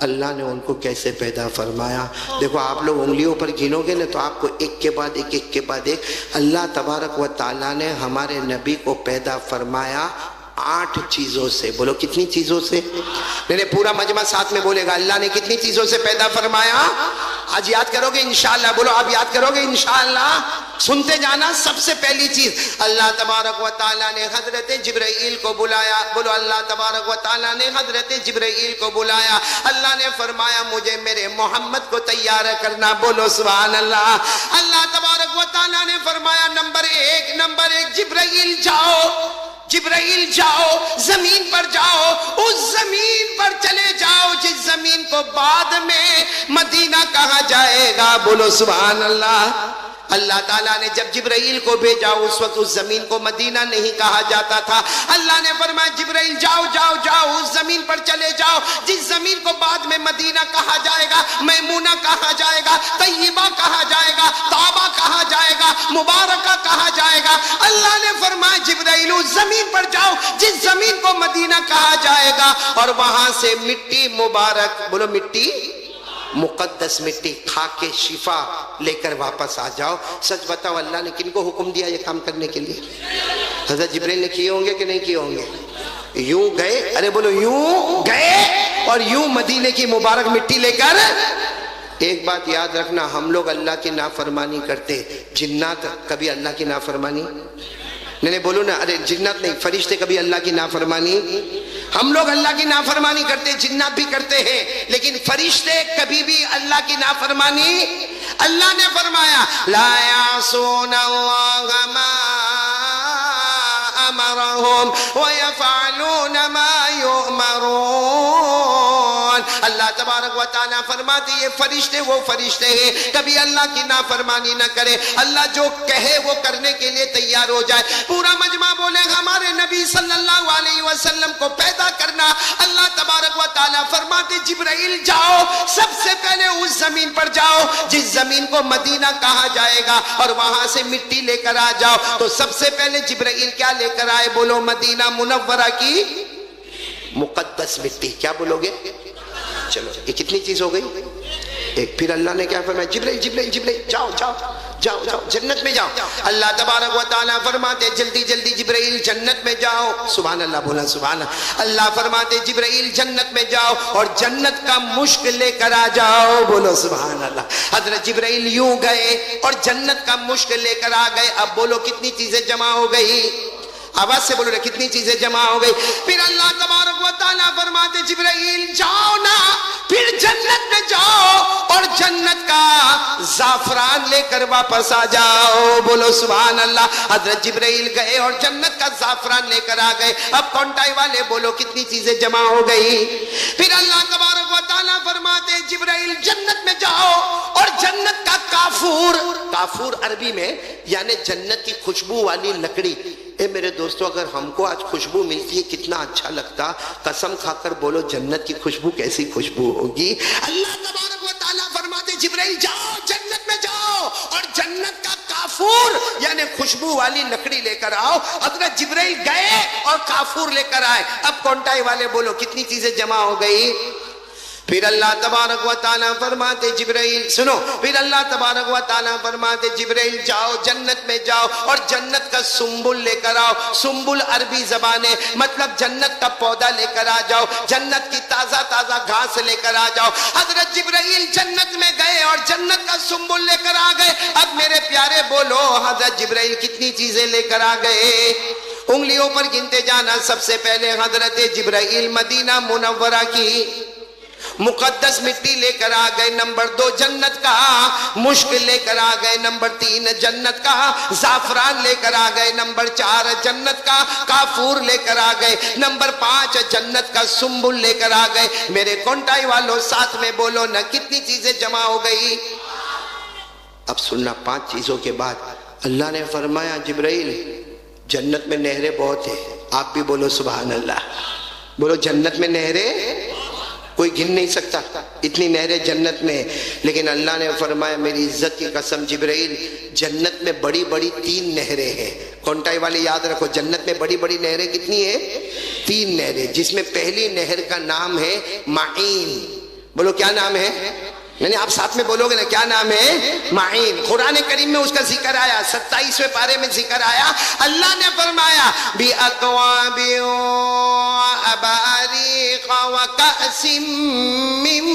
اللہ نے ان کو کیسے پیدا فرمایا. دیکھو آپ لوگ انگلیوں پر گنو گے نا تو آپ کو ایک کے بعد ایک ایک کے بعد ایک. اللہ تبارک و تعالیٰ نے ہمارے نبی کو پیدا فرمایا 8 چیزوں سے. بولو کتنی چیزوں سے؟ نہیں پورا مجمع ساتھ میں بولے گا. اللہ نے کتنی چیزوں سے پیدا فرمایا؟ آج یاد کرو گے انشاءاللہ. بولو آپ یاد کرو گے انشاءاللہ. سنتے جانا. سب سے پہلی چیز اللہ تبارک و تعالیٰ نے حضرت جبرائیل کو بلایا. بولو اللہ تبارک و تعالیٰ نے حضرت جبرائیل کو بلایا. اللہ نے فرمایا مجھے میرے محمد کو تیار کرنا. بولو سبحان اللہ. اللہ تبارک و تعالیٰ نے فرمایا نمبر ایک جبرائیل جاؤ. جبرائیل جاؤ زمین پر جاؤ. اس زمین پر چلے جاؤ جس زمین کو بعد میں مدینہ کہا جائے گا. بولو سبحان اللہ. اللہ تعالیٰ نے جب جبرائیل کو بھیجا اس وقت اس زمین کو مدینہ نہیں کہا جاتا تھا. اللہ نے فرمایا جبرائیل جاؤ جاؤ جاؤ اس زمین پر چلے جاؤ جس زمین کو بعد میں مدینہ کہا جائے گا, میمونہ کہا جائے گا, طیبہ کہا جائے گا, طابہ کہا جائے گا, مبارکہ کہا جائے گا. اللہ نے فرمایا جبرائیل اس زمین پر جاؤ جس زمین کو مدینہ کہا جائے گا اور وہاں سے مٹی مبارک, بولو مٹی مقدس, مٹی کھا کے شفا لے کر واپس آ جاؤ. سچ بتاؤ اللہ نے کن کو حکم دیا یہ کام کرنے کے لیے؟ حضرت جبرائیل نے کیے ہوں گے کہ نہیں کیے ہوں گے؟ یوں گئے, ارے بولو یوں گئے اور یوں مدینے کی مبارک مٹی لے کر. ایک بات یاد رکھنا, ہم لوگ اللہ کی نافرمانی کرتے, جنات کبھی اللہ کی نافرمانی نہیں. بولو نا, ارے جنات نہیں, فرشتے کبھی اللہ کی نافرمانی. ہم لوگ اللہ کی نافرمانی کرتے, جنات بھی کرتے ہیں, لیکن فرشتے کبھی بھی اللہ کی نافرمانی. اللہ نے فرمایا لا یعصون اللہ ما امرهم ویفعلون ما یؤمرون. اللہ تبارک و تعالیٰ فرماتے یہ فرشتے وہ فرشتے ہیں کبھی اللہ کی نافرمانی نہ کرے. اللہ جو کہے وہ کرنے کے لیے تیار ہو جائے. پورا مجمع بولے ہمارے نبی صلی اللہ علیہ وسلم کو پیدا کرنا. اللہ تبارک و تعالیٰ فرماتے جبرائیل جاؤ سب سے پہلے اس زمین پر جاؤ جس زمین کو مدینہ کہا جائے گا اور وہاں سے مٹی لے کر آ جاؤ. تو سب سے پہلے جبرائیل کیا لے کر آئے؟ بولو مدینہ منورہ کی مقدس مٹی. کیا بولو گے؟ چلو یہ کتنی چیز ہو گئی؟ ایک. پھر اللہ نے کیا فرمایا جبرائیل جبرائیل جبرائیل جاؤ جاؤ جاؤ جاؤ جنت میں جاؤ. اللہ تبارک و تعالیٰ فرماتے جلدی جلدی جبرائیل جنت میں جاؤ. سبحان اللہ, بولا سبحان اللہ. اللہ فرماتے جبرائیل جنت میں جاؤ اور جنت کا مشک لے کر آ جاؤ. بولو سبحان اللہ. حضرت جبرائیل یوں گئے اور جنت کا مشک لے کر آ گئے. اب بولو کتنی چیزیں جمع ہو گئی؟ آواز سے بولو نا, کتنی چیزیں جمع ہو گئی؟ پھر اللہ تبارک و تعالیٰ فرماتے جبرائیل جاؤ نا, پھر جنت میں جاؤ اور جنت کا زعفران لے کر واپس آ جاؤ. بولو سبحان اللہ. حضرت جبرائیل گئے اور جنت کا زعفران لے کر آ گئے. اب کونٹائی والے بولو کتنی چیزیں جمع ہو گئی؟ پھر اللہ تبارک و تعالیٰ فرماتے جبرائیل جنت میں جاؤ اور جنت کا کافور, کافور عربی میں یعنی جنت کی خوشبو والی لکڑی. اے میرے دوستو اگر ہم کو آج خوشبو ملتی ہے کتنا اچھا لگتا. قسم کھا کر بولو جنت کی خوشبو کیسی خوشبو ہوگی. اللہ تبارک و تعالیٰ فرماتے جبرائیل جاؤ جنت میں جاؤ اور جنت کا کافور یعنی خوشبو والی لکڑی لے کر آؤ. حضرت جبرائیل گئے اور کافور لے کر آئے. اب کونٹائی والے بولو کتنی چیزیں جمع ہو گئی؟ پھر اللہ تبارک و تعالیٰ فرماتے جبرائیل سنو, پھر اللہ تبارک و تعالیٰ فرماتے جبرائیل جاؤ جنت میں جاؤ اور جنت کا سنبل لے کر آؤ. سنبل عربی زبان ہے, مطلب جنت کا پودا لے کر آ جاؤ, جنت کی تازہ تازہ گھاس لے کر آ جاؤ. حضرت جبرائیل جنت میں گئے اور جنت کا سنبل لے کر آ گئے. اب میرے پیارے بولو حضرت جبرائیل کتنی چیزیں لے کر آ گئے؟ انگلیوں پر گنتے جانا. سب سے پہلے حضرت جبرائیل مدینہ منورہ کی مقدس مٹی لے کر آ گئے. نمبر 2 جنت کا مشک لے کر آ گئے. نمبر 3 جنت کا زعفران لے کر آ گئے. نمبر 4 جنت کا کافور لے کر آ گئے. نمبر 5 جنت کا سنبل لے کر آ گئے. میرے کونٹائی والوں ساتھ میں بولو نا کتنی چیزیں جمع ہو گئی؟ اب سننا, 5 چیزوں کے بعد اللہ نے فرمایا جبرائیل جنت میں نہریں بہت ہیں. آپ بھی بولو سبحان اللہ. بولو جنت میں نہریں کوئی گن نہیں سکتا, اتنی نہریں جنت میں. لیکن اللہ نے فرمایا میری عزت کی قسم جبرائیل جنت میں بڑی بڑی 3 نہریں ہیں. کونٹائی والے یاد رکھو جنت میں بڑی بڑی نہریں کتنی ہیں؟ 3 نہریں, جس میں پہلی نہر کا نام ہے معین. بولو کیا نام ہے؟ یعنی آپ ساتھ میں بولو گے نا، کیا نام ہے؟ معین۔ قرآن کریم میں اس کا ذکر آیا، 27ویں پارے میں ذکر آیا۔ اللہ نے فرمایا بِأَكْوَابٍ وَأَبَارِيقَ وَكَأْسٍ مِّن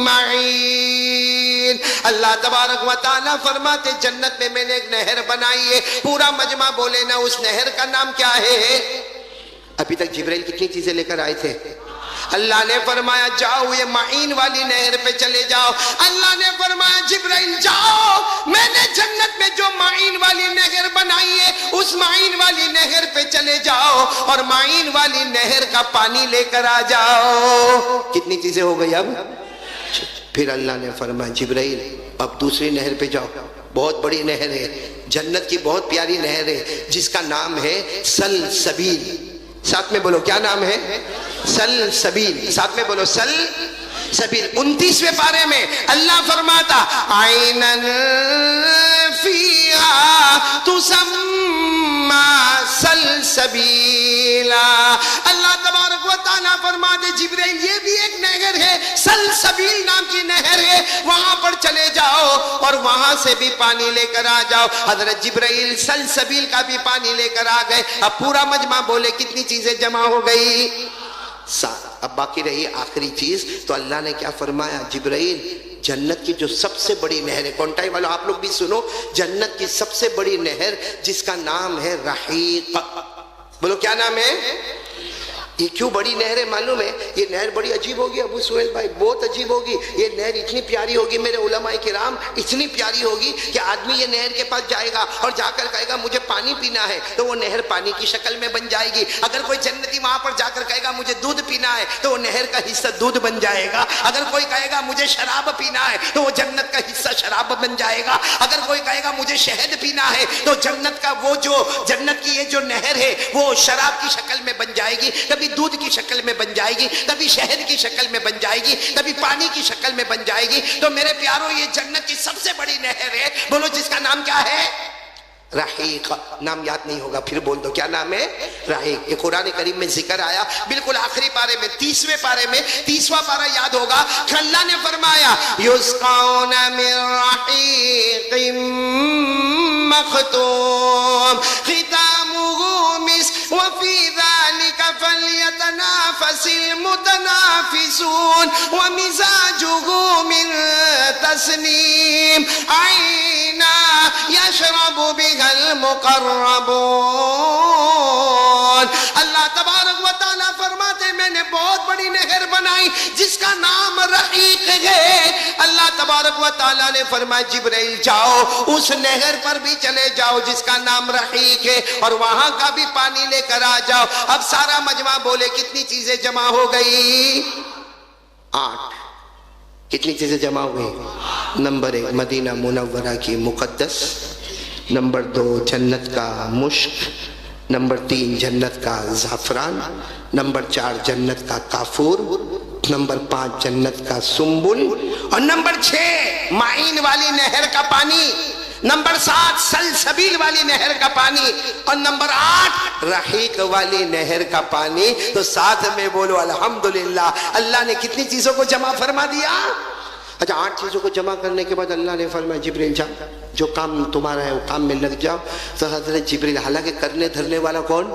مَّعِينٍ۔ اللہ تبارک و تعالیٰ فرماتے جنت میں نے ایک نہر بنائی ہے۔ پورا مجمع بولے نا اس نہر کا نام کیا ہے؟ ابھی تک جبرائیل کتنی چیزیں لے کر آئے تھے؟ اللہ نے فرمایا جاؤ یہ معین والی نہر پہ چلے جاؤ۔ اللہ نے فرمایا جبرائیل جاؤ، میں نے جنت میں جو معین والی نہر بنائی ہے اس معین والی نہر پہ چلے جاؤ اور معین والی نہر کا پانی لے کر آ جاؤ۔ کتنی چیزیں ہو گئی اب؟ پھر اللہ نے فرمایا جبرائیل اب دوسری نہر پہ جاؤ، بہت بڑی نہر ہے، جنت کی بہت پیاری نہر ہے جس کا نام ہے سلسبیل۔ ساتھ میں بولو کیا نام ہے؟ سلسبیل۔ ساتھ میں بولو سلسبیل۔ 29ویں پارے میں اللہ فرماتا عینن فیہا تسمی سلسبیلا۔ اللہ تبارک و تعالیٰ فرماتے جبرائیل یہ بھی ایک نہر ہے، سلسبیل نام کی نہر ہے، وہاں پر چلے جاؤ اور وہاں سے بھی پانی لے کر آ جاؤ۔ حضرت جبرائیل سلسبیل کا بھی پانی لے کر آ گئے۔ اب پورا مجمع بولے کتنی چیزیں جمع ہو گئی؟ 7۔ اب باقی رہی آخری چیز، تو اللہ نے کیا فرمایا جبرائیل جنت کی جو سب سے بڑی نہر ہے، کونٹائی والوں آپ لوگ بھی سنو، جنت کی سب سے بڑی نہر جس کا نام ہے رحیق۔ بولو کیا نام ہے؟ یہ کیوں بڑی نہر ہے معلوم ہے؟ یہ نہر بڑی عجیب ہوگی ابو سہیل بھائی، بہت عجیب ہوگی۔ یہ نہر اتنی پیاری ہوگی میرے علماء کرام، اتنی پیاری ہوگی کہ آدمی یہ نہر کے پاس جائے گا اور جا کر کہے گا مجھے پانی پینا ہے تو وہ نہر پانی کی شکل میں بن جائے گی۔ اگر کوئی جنتی وہاں پر جا کر کہے گا مجھے دودھ پینا ہے تو وہ نہر کا حصہ دودھ بن جائے گا۔ اگر کوئی کہے گا مجھے شراب پینا ہے تو وہ جنت کا حصہ شراب بن جائے گا۔ اگر کوئی کہے گا مجھے شہد پینا ہے تو جنت کا وہ جو جنت کی یہ جو نہر ہے وہ شراب کی شکل میں بن جائے گی، کبھی دودھ کی شکل میں بن جائے گی، کبھی شہد کی شکل میں بن جائے گی، کبھی پانی کی شکل میں بن جائے گی۔ تو میرے پیاروں یہ جنت کی سب سے بڑی نہر ہے، بولو جس کا نام کیا ہے؟ رحیق۔ نام یاد نہیں ہوگا پھر بول دو کیا نام ہے؟ رحیق۔ یہ قرآن کریم میں ذکر آیا بالکل آخری پارے میں، 30ویں پارے میں، 30واں پارہ یاد ہوگا کہ اللہ نے فرمایا یسقون من رحیق مختوم ختامہ مسک وفی ذلک فلیتنافس المتنافسون ومزاجہ من تسنیم عینا یشرب بها المقربون۔ اللہ تبارک و تعالیٰ فرماتے میں نے بہت بڑی نہر بنائی جس کا نام رحیق ہے۔ اللہ تبارک و تعالیٰ نے فرمایا جبرائیل جاؤ اس نہر پر بھی چلے جاؤ جس کا نام رحیق ہے اور وہاں کا بھی پانی لے کر آ جاؤ۔ اب سارا مجمع بولے کتنی چیزیں جمع ہو گئی؟ 8۔ کتنی چیزیں جمع ہو گئی؟ نمبر 1 مدینہ منورہ کی مقدس، نمبر 2 جنت کا مشک، نمبر 3 جنت کا زعفران، نمبر 4 جنت کا کافور، نمبر 5 جنت کا سنبل، اور نمبر 6 معین والی نہر کا پانی، نمبر 7 سلسبیل والی نہر کا پانی، اور نمبر 8 رحیق والی نہر کا پانی۔ تو ساتھ میں بولو الحمدللہ، اللہ نے کتنی چیزوں کو جمع فرما دیا؟ اچھا 8 چیزوں کو جمع کرنے کے بعد اللہ نے فرمایا جبرائیل جاؤ، جو کام تمہارا ہے وہ کام میں لگ جاؤ۔ تو حضرت جبرائیل، حالانکہ کرنے دھرنے والا کون؟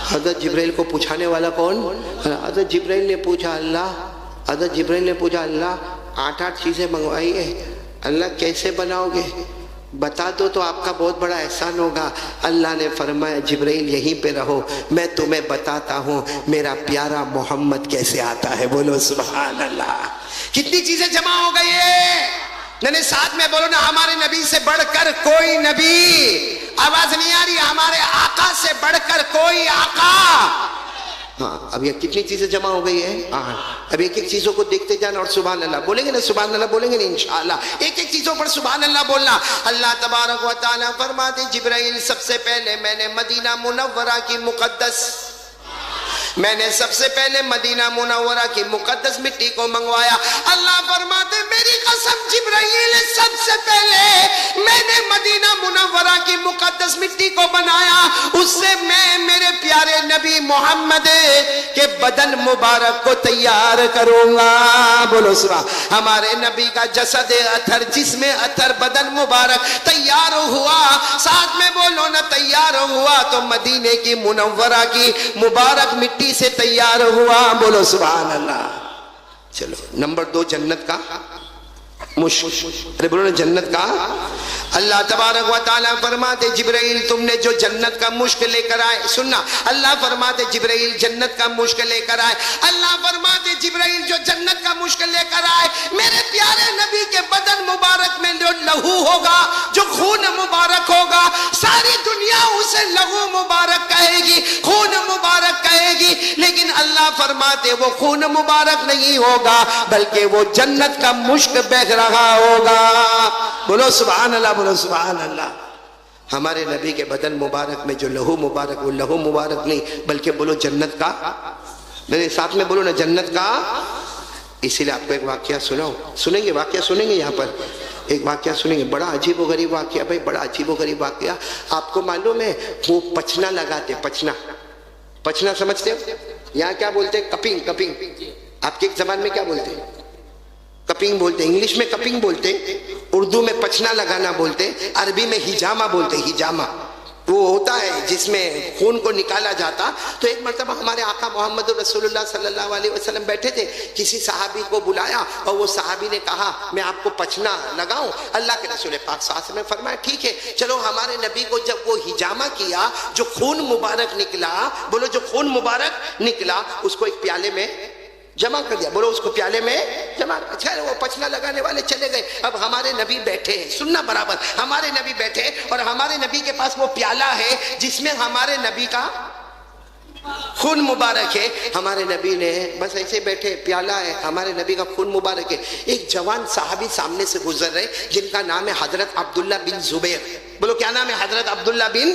حضرت جبرائیل کو پوچھانے والا کون؟ حضرت جبرائیل نے پوچھا اللہ 8 چیزیں منگوائی ہے، اللہ کیسے بناؤ گے؟ بتا دو تو آپ کا بہت بڑا احسان ہوگا۔ اللہ نے فرمایا جبرائیل یہیں پہ رہو، میں تمہیں بتاتا ہوں میرا پیارا محمد کیسے آتا ہے۔ بولو سبحان اللہ۔ کتنی چیزیں جمع ہو گئی ہے؟ نہیں ساتھ میں بولو نا، ہمارے نبی سے بڑھ کر کوئی نبی، آواز نہیں آ رہی، ہمارے آقا سے بڑھ کر کوئی آقا۔ ہاں اب یہ کتنی چیزیں جمع ہو گئی ہے؟ اب ایک ایک چیزوں کو دیکھتے جانا اور سبحان اللہ بولیں گے نا، سبحان اللہ بولیں گے نا انشاءاللہ، ایک ایک چیزوں پر سبحان اللہ بولنا۔ اللہ تبارک و تعالیٰ فرماتے جبرائیل سب سے پہلے میں نے مدینہ منورہ کی مقدس میں نے سب سے پہلے مدینہ منورہ کی مقدس مٹی کو منگوایا. اللہ فرماتے میری قسم جبرائیل سب سے پہلے میں نے مدینہ منورہ کی مقدس مٹی کو بنایا, اس سے میں میرے پیارے نبی محمد کے بدن مبارک کو تیار کروں گا. بولو سبحان. ہمارے نبی کا جسد اطہر, جسم اطہر, بدن مبارک تیار ہوا, ساتھ میں بولو نا تیار ہوا تو مدینے کی منورہ کی مبارک مٹی سے تیار ہوا. بولو سبحان اللہ. چلو نمبر 2 جنت کا مشک. ارے بولو نا جنت کا. اللہ تبارک و تعالیٰ فرماتے جبرائیل تم نے جو جنت کا مشک لے کر آئے, سننا, اللہ فرماتے جبرائیل جنت کا مشک لے کر آئے, اللہ فرماتے جبرائیل جو جنت کا مشک لے کر آئے میرے پیارے نبی کے بدن مبارک میں جو لہو ہوگا, جو خون مبارک ہوگا, ساری دنیا اسے لہو مبارک کہے گی, خون مبارک کہے گی, لیکن اللہ فرماتے وہ خون مبارک نہیں ہوگا بلکہ وہ جنت کا مشک بہہ رہا ہوگا. بولو سبحان اللہ, بولو سبحان اللہ. ہمارے نبی کے بدن مبارک میں جو لہو مبارک, وہ لہو مبارک نہیں بلکہ بولو جنت کا, میرے ساتھ میں بولو نا جنت کا. اسی لئے آپ کو ایک واقعہ سناؤں, سنیں گے واقعہ سنیں گے, یہاں پر ایک واقعہ سنیں گے, بڑا عجیب و غریب واقعہ بھائی, بڑا عجیب و غریب واقعہ. آپ کو معلوم ہے وہ پچنا لگاتے, پچنا, پچنا سمجھتے ہو, یہاں کیا بولتے ہیں کپنگ, کپنگ آپ کی ایک زبان میں کیا بولتے ہیں, کپنگ بولتے, انگلش میں کپنگ بولتے, اردو میں پچنا لگانا بولتے, عربی میں ہجامہ بولتے, ہجامہ وہ ہوتا ہے جس میں خون کو نکالا جاتا. تو ایک مرتبہ ہمارے آقا محمد رسول اللہ صلی اللہ علیہ وسلم بیٹھے تھے, کسی صحابی کو بلایا اور وہ صحابی نے کہا میں آپ کو پچنا لگاؤں. اللہ کے رسول پاک صلی اللہ علیہ وسلم نے فرمایا ٹھیک ہے چلو. ہمارے نبی کو جب وہ ہجامہ کیا, جو خون مبارک نکلا, بولو جو خون مبارک نکلا, اس کو ایک پیالے میں جمع کر دیا, بولو اس کو پیالے میں جمع. اچھا وہ پچنا لگانے والے چلے گئے. اب ہمارے نبی بیٹھے ہیں, سننا برابر, ہمارے نبی بیٹھے اور ہمارے نبی کے پاس وہ پیالہ ہے جس میں ہمارے نبی کا خون مبارک ہے. ہمارے نبی نے بس ایسے بیٹھے, پیالہ ہے, ہمارے نبی کا خون مبارک ہے. ایک جوان صحابی سامنے سے گزر رہے جن کا نام ہے حضرت عبداللہ بن زبیر. بولو کیا نام ہے, حضرت عبداللہ بن,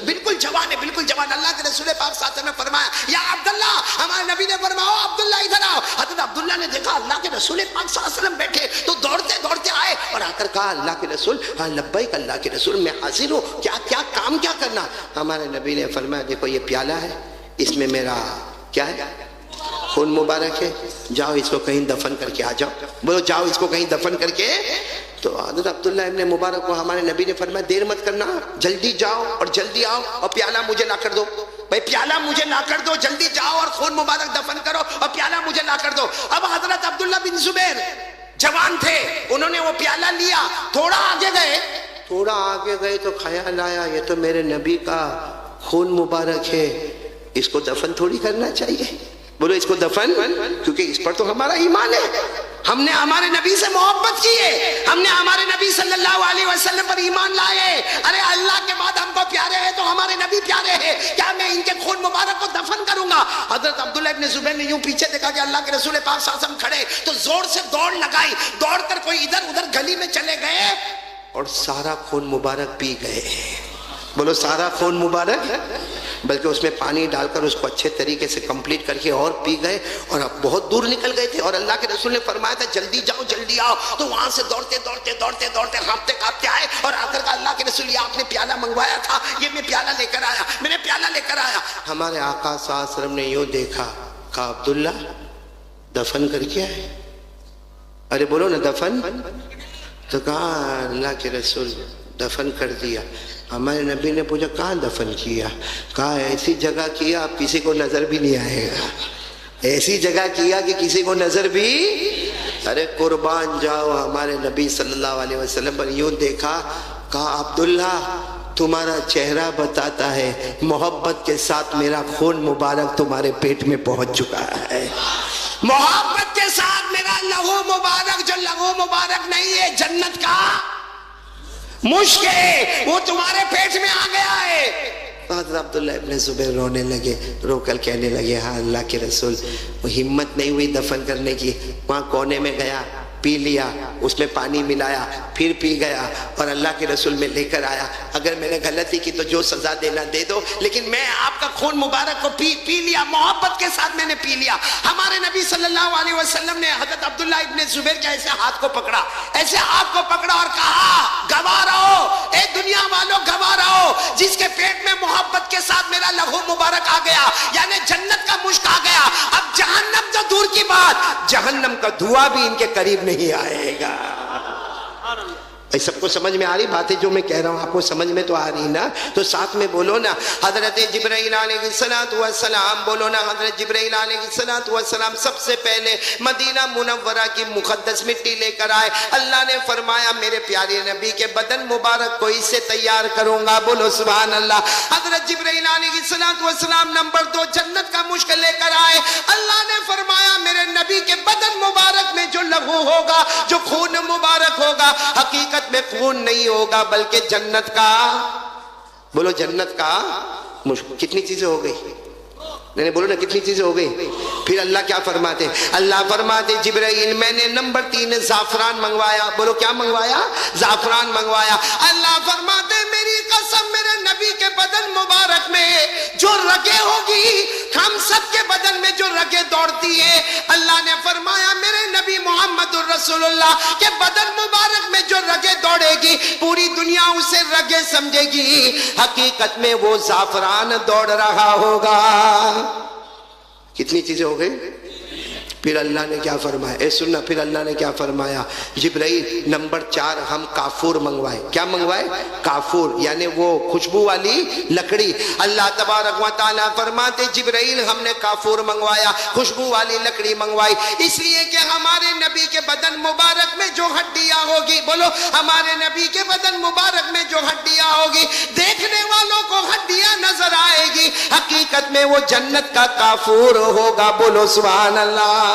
بالکل جوان ہے, بالکل جوان. اللہ کے رسول پاک صلی اللہ علیہ وسلم نے فرمایا یا عبداللہ, ہمارے نبی نے فرمایا عبداللہ ادھر آؤ. حضرت عبداللہ نے دیکھا اللہ کے رسول پاک صلی اللہ علیہ وسلم بیٹھے تو دوڑتے دوڑتے آئے اور آ کر کہا اللہ کے رسول, ہاں لبیک اللہ کے رسول, میں حاضر ہوں, کیا کیا کام کیا کرنا. ہمارے نبی نے فرمایا دیکھو یہ پیالہ ہے, اس میں میرا کیا ہے, خون مبارک ہے, جاؤ اس کو کہیں دفن کر کے آ جاؤ. بولو جاؤ اس کو کہیں دفن کر کے. تو حضرت عبداللہ ابن مبارک کو ہمارے نبی نے فرمایا دیر مت کرنا, جلدی جاؤ اور جلدی آؤ اور پیالہ مجھے لا کر دو. بھائی پیالہ مجھے لا کر دو, جلدی جاؤ اور خون مبارک دفن کرو اور پیالہ مجھے لا کر دو. اب حضرت عبداللہ بن زبیر جوان تھے, انہوں نے وہ پیالہ لیا, تھوڑا آگے گئے, تھوڑا آگے گئے تو خیال آیا یہ تو میرے نبی کا خون مبارک ہے, اس کو دفن تھوڑی کرنا چاہیے. بولو اس کو دفن, کیونکہ اس پر تو ہمارا ایمان ہے, ہم نے ہمارے نبی سے محبت کی ہے, ہم نے ہمارے نبی صلی اللہ علیہ وسلم پر ایمان لائے. ارے اللہ کے بعد ہم کو پیارے ہیں تو ہمارے نبی پیارے ہیں, کیا میں ان کے خون مبارک کو دفن کروں گا. حضرت عبداللہ ابن زبیر نے یوں پیچھے دیکھا کہ اللہ کے رسول پاک صلی اللہ علیہ وسلم کھڑے, تو زور سے دوڑ لگائی, دوڑ کر کوئی ادھر ادھر گلی میں چلے گئے اور سارا خون مبارک پی گئے. بولو سارا خون مبارک, بلکہ اس میں پانی ڈال کر اس کو اچھے طریقے سے کمپلیٹ کر کے اور پی گئے, اور اب بہت دور نکل گئے تھے. اور اللہ کے رسول نے فرمایا تھا جلدی جاؤ جلدی آؤ, تو وہاں سے دوڑتے دوڑتے دوڑتے دوڑتے کانپتے کانپتے آئے اور آ کر کہا اللہ کے رسول یہ آپ نے پیالہ منگوایا تھا, یہ میں پیالہ لے کر آیا, میں نے پیالہ لے کر آیا. ہمارے آقا صلی اللہ علیہ وسلم نے یوں دیکھا, کہا عبداللہ دفن کر کے آئے. ارے بولو نا دفن, تو کہا اللہ کے رسول دفن کر دیا. ہمارے نبی نے پوچھا کہاں دفن کیا, کہا ایسی جگہ کیا اب کسی کو نظر بھی نہیں آئے گا, ایسی جگہ کیا کہ کسی کو نظر بھی. ارے قربان جاؤ, ہمارے نبی صلی اللہ علیہ وسلم پر یوں دیکھا, کہا عبداللہ تمہارا چہرہ بتاتا ہے محبت کے ساتھ میرا خون مبارک تمہارے پیٹ میں پہنچ چکا ہے, محبت کے ساتھ میرا لہو مبارک, جو لہو مبارک نہیں ہے جنت کا مشک ہے, وہ تمہارے پیٹ میں آ گیا ہے. حضرت عبداللہ ابن زبیر رونے لگے, رو کر کہنے لگے ہاں اللہ کے رسول, وہ ہمت نہیں ہوئی دفن کرنے کی. وہاں کونے میں گیا, پی لیا، اس میں پانی ملایا، پھر پی گیا اور اللہ کے رسول میں لے کر آیا، اگر میں نے غلطی کی تو جو سزا دینا دے دو، لیکن میں آپ کا خون مبارک کو پی لیا، محبت کے ساتھ میں نے پی لیا۔ ہمارے نبی صلی اللہ علیہ وسلم نے حضرت عبداللہ ابن زبیر کے ایسے ہاتھ کو پکڑا، ایسے ہاتھ کو پکڑا اور کہا گواہ رہو اے دنیا والوں، گواہ رہو جس کے پیٹ میں محبت کے ساتھ میرا لہو مبارک آ گیا، یعنی جنت کا مشک آ گیا، اب جہنم تو دور کی بات، جہنم کا دھواں بھی ان کے قریب نہیں آئے گا۔ سب کو سمجھ میں آ رہی باتیں جو میں کہہ رہا ہوں؟ آپ کو سمجھ میں تو آ رہی نا؟ تو ساتھ میں بولو نا حضرت جبرائیل علیہ السلام، بولو نا حضرت جبرائیل علیہ السلام سب سے پہلے مدینہ منورہ کی مقدس مٹی لے کر آئے۔ اللہ نے فرمایا میرے پیارے نبی کے بدن مبارک کو اس سے تیار کروں گا، بولو سبحان اللہ۔ حضرت جبرائیل علیہ السلام نمبر 2 جنت کا مشک لے کر آئے۔ اللہ نے فرمایا میرے نبی کے بدن مبارک میں جو لہو ہوگا، جو خون مبارک ہوگا، حقیقت میں خون نہیں ہوگا بلکہ جنت کا، بولو جنت کا مشک۔ کتنی چیزیں ہو گئی؟ نہیں بولو نا کتنی چیزیں ہو گئی؟ پھر اللہ کیا فرماتے؟ اللہ فرماتے جبرائیل میں نے نمبر 3 زعفران منگوایا، بولو کیا منگوایا؟ زعفران منگوایا۔ اللہ فرماتے میری قسم میرے نبی کے بدن مبارک میں جو رگیں ہوگی، ہم سب کے بدن میں جو رگیں دوڑتی ہیں، اللہ نے فرمایا میرے نبی محمد الرسول اللہ کے بدن مبارک میں جو رگیں دوڑے گی پوری دنیا اسے رگیں سمجھے گی، حقیقت میں وہ زعفران دوڑ رہا ہوگا۔ کتنی چیزیں ہو گئی؟ پھر اللہ نے کیا فرمایا؟ اے سننا، پھر اللہ نے کیا فرمایا؟ جبرائیل نمبر 4 ہم کافور منگوائے۔ کیا منگوائے؟ کافور، یعنی وہ خوشبو والی لکڑی۔ اللہ تبارک و تعالیٰ فرماتے جبرائیل ہم نے کافور منگوایا، خوشبو والی لکڑی منگوائی، اس لیے کہ ہمارے نبی کے بدن مبارک میں جو ہڈیاں ہوگی، بولو ہمارے نبی کے بدن مبارک میں جو ہڈیاں ہوگی، دیکھنے والوں کو ہڈیاں نظر آئے گی، حقیقت میں وہ جنت کا کافور ہوگا، بولو سبحان اللہ۔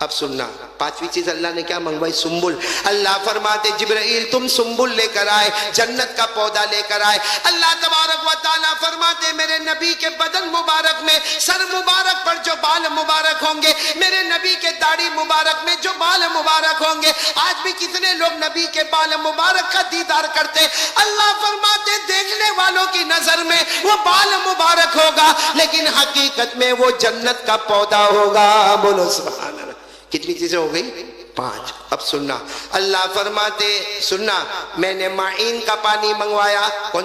اب سننا 5ویں چیز اللہ نے کیا منگوائی؟ سنبل۔ اللہ فرماتے جبرائیل تم سنبل لے کر آئے، جنت کا پودا لے کر آئے۔ اللہ تبارک و تعالیٰ فرماتے میرے نبی کے بدن مبارک میں سر مبارک پر جو بال مبارک ہوں گے، میرے نبی کے داڑھی مبارک میں جو بال مبارک ہوں گے، آج بھی کتنے لوگ نبی کے بال مبارک کا دیدار کرتے، اللہ فرماتے دیکھنے والوں کی نظر میں وہ بال مبارک ہوگا لیکن حقیقت میں وہ جنت کا پودا ہوگا، بولو سبحان اللہ۔ کتنی چیزیں ہو گئی؟ 5۔ اب سننا، اللہ فرماتے سننا میں نے معین کا پانی منگوایا۔ کون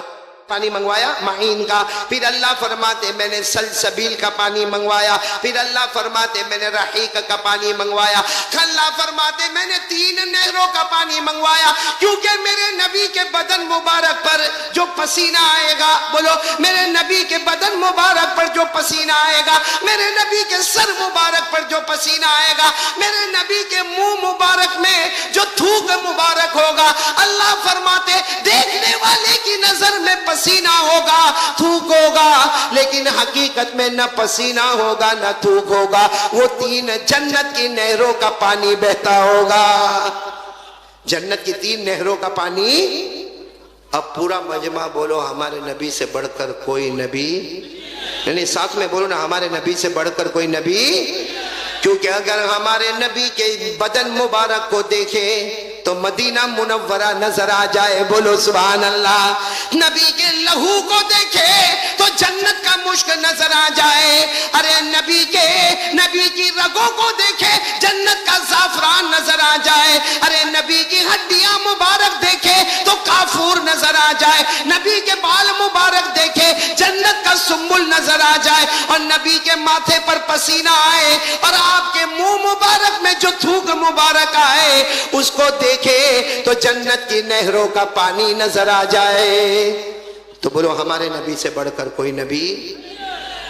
پانی منگوایا؟ معین کا۔ پھر اللہ فرماتے میں نے سلسبیل کا پانی منگوایا۔ پھر اللہ فرماتے میں نے رحیق کا پانی منگوایا۔ اللہ فرماتے میں نے 3 نہروں کا پانی منگوایا، کیونکہ میرے نبی کے بدن مبارک پر جو پسینہ آئے گا، بولو میرے نبی کے بدن مبارک پر جو پسینہ آئے گا، میرے نبی کے سر مبارک پر جو پسینہ آئے گا، میرے نبی کے منہ مبارک میں جو تھوک مبارک ہوگا، اللہ فرماتے دیکھنے والے کی نظر میں پسینہ ہوگا، تھوک ہوگا، لیکن حقیقت میں نہ پسینہ ہوگا نہ تھوک ہوگا، وہ 3 جنت کی نہروں کا پانی بہتا ہوگا۔ جنت کی 3 نہروں کا پانی۔ اب پورا مجمع بولو ہمارے نبی سے بڑھ کر کوئی نبی، یعنی ساتھ میں بولو نا ہمارے نبی سے بڑھ کر کوئی نبی، کیونکہ اگر ہمارے نبی کے بدن مبارک کو دیکھے تو مدینہ منورہ نظر آ جائے، بولو سبحان اللہ۔ نبی کے لہو کو دیکھے تو جنت کا مشک نظر آ جائے، ارے نبی کی رگوں کو دیکھے جنت کا زعفران نظر آ جائے، ارے نبی کی ہڈیاں مبارک دیکھے تو کافور نظر آ جائے، نبی کے بال مبارک دیکھے جنت کا سنبل نظر آ جائے، اور نبی کے ماتھے پر پسینہ آئے اور آپ کے منہ مبارک میں جو تھوک مبارک آئے اس کو دیکھے تو جنت کی نہروں کا پانی نظر آ جائے۔ تو بولو ہمارے نبی سے بڑھ کر کوئی نبی۔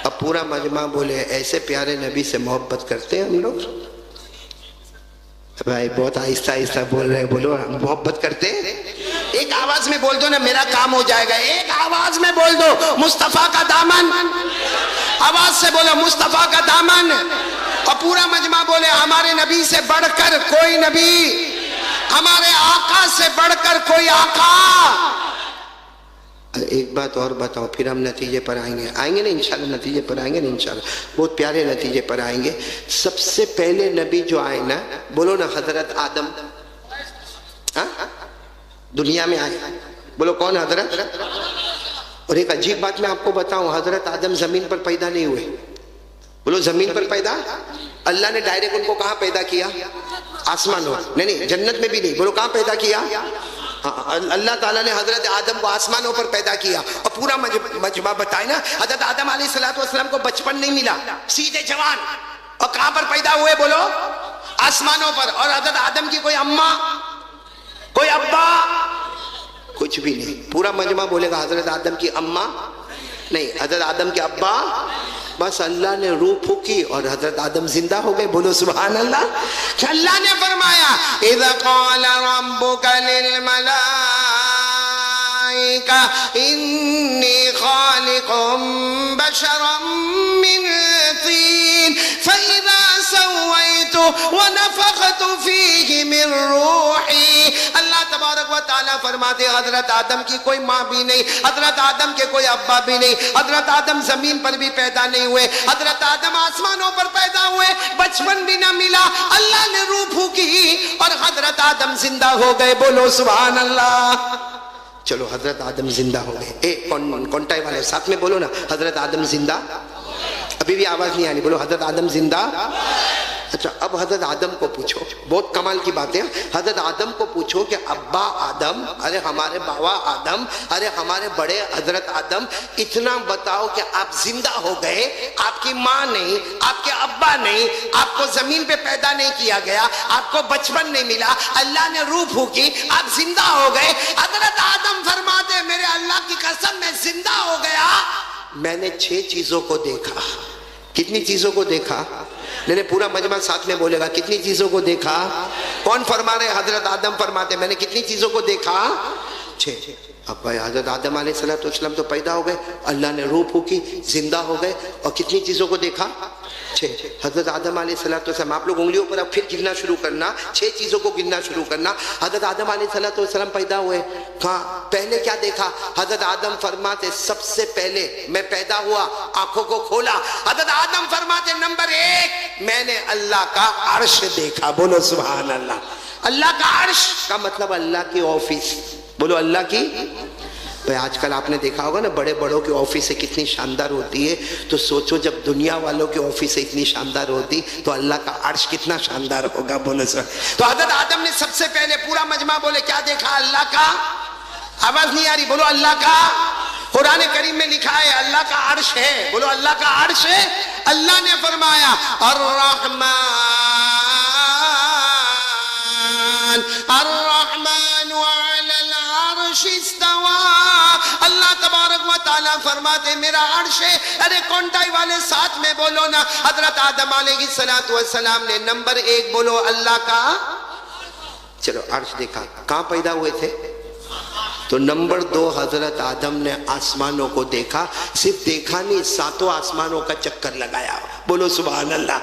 اب پورا مجمع بولے ایسے پیارے نبی سے محبت کرتے ہیں ہم لوگ؟ بھائی بہت آہستہ آہستہ بول رہے ہیں، بولو ہم محبت کرتے ہیں؟ ایک آواز میں بول دو نا، میرا کام ہو جائے گا، ایک آواز میں بول دو مصطفیٰ کا دامن، آواز سے بولو مصطفیٰ کا دامن۔ اور پورا مجمع بولے ہمارے نبی سے بڑھ کر کوئی نبی، ہمارے آقا سے بڑھ کر کوئی آقا۔ ایک بات اور بتاؤ پھر ہم نتیجے پر آئیں گے نا انشاءاللہ، نتیجے پر آئیں گے نا انشاءاللہ، بہت پیارے نتیجے پر آئیں گے۔ سب سے پہلے نبی جو آئے نا، بولو نا حضرت آدم، دنیا میں آئے، بولو کون حضرت؟ اور ایک عجیب بات میں آپ کو بتاؤں، حضرت آدم زمین پر پیدا نہیں ہوئے، بولو زمین پر پیدا، اللہ نے ڈائریکٹ ان کو کہاں پیدا کیا؟ آسمان ہو، نہیں جنت میں بھی نہیں، بولو کہاں پیدا کیا؟ اللہ تعالیٰ نے حضرت آدم کو آسمانوں پر پیدا کیا، اور پورا مجمع بتائے نا، حضرت آدم علیہ السلام کو بچپن نہیں ملا، سیدھے جوان، اور کہاں پر پیدا ہوئے بولو؟ آسمانوں پر۔ اور حضرت آدم کی کوئی اماں، کوئی ابا، کچھ بھی نہیں، پورا مجمع بولے گا حضرت آدم کی اماں نہیں، حضرت آدم کے ابا، بس اللہ نے روح پھونکی اور حضرت آدم زندہ ہو گئے، بولو سبحان اللہ۔ کہ اللہ نے فرمایا اِذَا قَالَ رَبُّكَ لِلْمَلَائِكَةِ إِنِّي خَالِقٌ بَشَرًا مِّن طِينٍ فَإِذَا سَوَّيْتُهُ وَنَفَخْتُ فِيهِ مِن رُّوحِي۔ اللہ تبارک و تعالیٰ فرماتے حضرت آدم کی کوئی ماں بھی نہیں، حضرت آدم کے کوئی ابا بھی نہیں، حضرت آدم زمین پر بھی پیدا نہیں ہوئے، حضرت آدم آسمانوں پر پیدا ہوئے، بچپن بھی نہ ملا، اللہ نے روح پھونکی اور حضرت آدم زندہ ہو گئے، بولو سبحان اللہ۔ چلو حضرت آدم زندہ ہو گئے، کونٹائی والے ساتھ میں بولو نا، حضرت آدم زندہ، ابھی بھی آواز نہیں آنی، بولو حضرت آدم زندہ۔ اچھا اب حضرت آدم کو پوچھو، بہت کمال کی بات ہے، حضرت آدم کو پوچھو کہ ابا آدم، ارے ہمارے باوا آدم، ارے ہمارے بڑے حضرت آدم، اتنا بتاؤ کہ آپ زندہ ہو گئے، آپ کی ماں نہیں، آپ کے ابا نہیں، آپ کو زمین پہ پیدا نہیں کیا گیا، آپ کو بچپن نہیں ملا، اللہ نے روح پھونکی، آپ زندہ ہو گئے۔ حضرت آدم فرماتے میرے اللہ کی قسم میں زندہ ہو گیا، میں نے 6 چیزوں کو دیکھا۔ کتنی چیزوں کو دیکھا؟ نہیں پورا مجمع ساتھ میں بولے گا، کتنی چیزوں کو دیکھا؟ کون فرما رہے؟ حضرت آدم فرماتے میں نے کتنی چیزوں کو دیکھا؟ 6۔ اب بھائی حضرت آدم علیہ السلام تو پیدا ہو گئے، اللہ نے روح پھونکی، زندہ ہو گئے، اور کتنی چیزوں کو دیکھا؟ 6۔ حضرت آدم علیہ السلام، آپ لوگ انگلیوں پر اب پھر گننا شروع کرنا، 6 چیزوں کو گننا شروع کرنا۔ حضرت آدم علیہ السلام پیدا ہوئے، کہاں پہلے کیا دیکھا؟ حضرت آدم فرماتے سب سے پہلے میں پیدا ہوا، آنکھوں کو کھولا، حضرت آدم فرماتے نمبر 1 میں نے اللہ کا عرش دیکھا، بولو سبحان اللہ۔ اللہ کا عرش کا مطلب اللہ کی آفس، بولو اللہ کی۔ بھئی آج کل آپ نے دیکھا ہوگا نا بڑے بڑوں کی آفسیں کتنی شاندار ہوتی ہے، تو سوچو جب دنیا والوں کی آفسیں اتنی شاندار ہوتی تو اللہ کا عرش کتنا شاندار ہوگا، بولو سر۔ تو حضرت آدم نے سب سے پہلے، پورا مجمع بولے کیا دیکھا؟ اللہ کا، آواز نہیں آ رہی، بولو اللہ کا۔ قرآن کریم میں لکھا ہے اللہ کا عرش ہے، بولو اللہ کا عرش ہے۔ اللہ نے فرمایا الرحمن علی العرش استوى، اللہ تبارک و تعالیٰ فرماتے میرا عرش ہے۔ ارے کونٹائی والے ساتھ میں بولو نا، حضرت آدم علیہ السلام نے نمبر 1 بولو اللہ کا، چلو عرش دیکھا، کہاں پیدا ہوئے تھے؟ تو نمبر 2 حضرت آدم نے آسمانوں کو دیکھا، صرف دیکھا نہیں، 7 آسمانوں کا چکر لگایا، بولو سبحان اللہ۔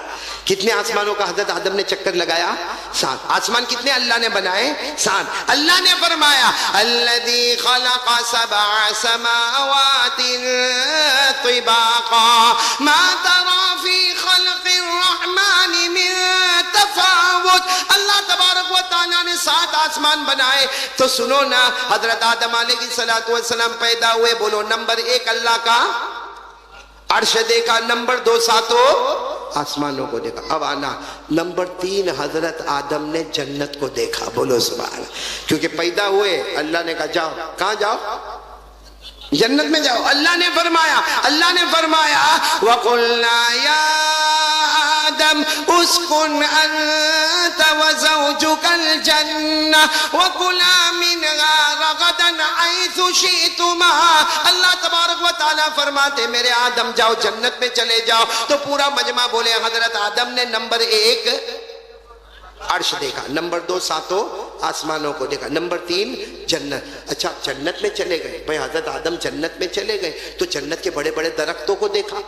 کتنے آسمانوں کا حضرت آدم نے چکر لگایا؟ 7۔ آسمان کتنے اللہ نے بنائے؟ 7۔ اللہ نے فرمایا الذی خلق 7 سماوات طباقا ما ترى فی خلق الرحمن من تفاوت۔ اللہ تبارک و تعالیٰ نے 7 آسمان بنائے، تو سنو نا، حضرت آدم علیہ السلام پیدا ہوئے، بولو نمبر 1 اللہ کا عرش دیکھا، نمبر 2 7 آسمانوں کو دیکھا۔ اب آنا نمبر 3 حضرت آدم نے جنت کو دیکھا، بولو سبحان اللہ۔ کیونکہ پیدا ہوئے اللہ نے کہا جاؤ، کہاں جاؤ؟ جنت میں جاؤ۔ اللہ نے فرمایا وَقُلْنَا يَا آدم اسکن انت وزوجک الجنہ وکلا منہا رغدا حیث شئتما۔ اللہ تبارک و تعالیٰ فرماتے میرے آدم جاؤ جنت میں چلے جاؤ، تو پورا مجمع بولے حضرت آدم نے نمبر 1 عرش دیکھا، نمبر 2 7 آسمانوں کو دیکھا، نمبر 3 جنت۔ اچھا جنت میں چلے گئے، بھئی حضرت آدم جنت میں چلے گئے تو جنت کے بڑے بڑے درختوں کو دیکھا،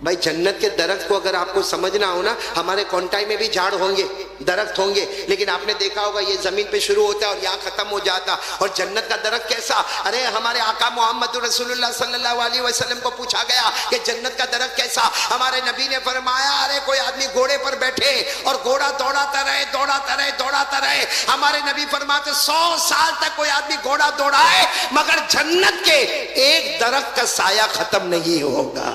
بھائی جنت کے درخت کو اگر آپ کو سمجھنا ہو نا، ہمارے کونٹائی میں بھی جھاڑ ہوں گے، درخت ہوں گے، لیکن آپ نے دیکھا ہوگا یہ زمین پہ شروع ہوتا ہے اور یہاں ختم ہو جاتا. اور جنت کا درخت کیسا؟ ارے ہمارے آقا محمد رسول اللہ صلی اللہ علیہ وسلم کو پوچھا گیا کہ جنت کا درخت کیسا؟ ہمارے نبی نے فرمایا ارے کوئی آدمی گھوڑے پر بیٹھے اور گھوڑا دوڑاتا رہے دوڑاتا رہے دوڑاتا رہے. ہمارے نبی فرماتے 100 سال تک کوئی آدمی گھوڑا دوڑائے مگر جنت کے ایک درخت کا سایہ ختم نہیں ہوگا.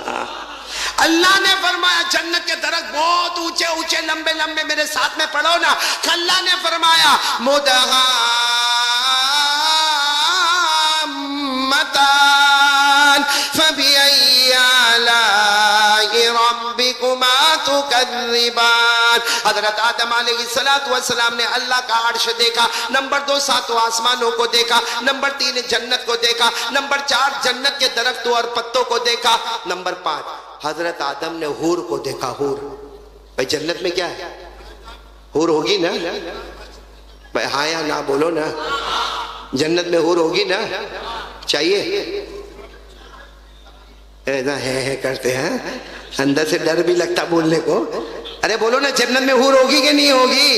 اللہ نے فرمایا جنت کے درخت بہت اونچے اونچے لمبے لمبے، میرے ساتھ میں پڑھو نا. اللہ نے فرمایا مدہامتان فبأي آلاء ربكما تكذبان. حضرت آدم علیہ السلام نے اللہ کا عرش دیکھا، نمبر 2 7 آسمانوں کو دیکھا، نمبر 3 جنت کو دیکھا، نمبر 4 جنت کے درختوں اور پتوں کو دیکھا، نمبر 5 حضرت آدم نے حور کو دیکھا. حور بھائی جنت میں کیا ہے؟ حور ہوگی نا بھائی؟ ہاں یا نہ بولو نا. جنت میں حور ہوگی نا؟ چاہیے؟ ایسا ہے کرتے ہیں، اندر سے ڈر بھی لگتا بولنے کو. ارے بولو نا جنت میں حور ہوگی کہ نہیں ہوگی؟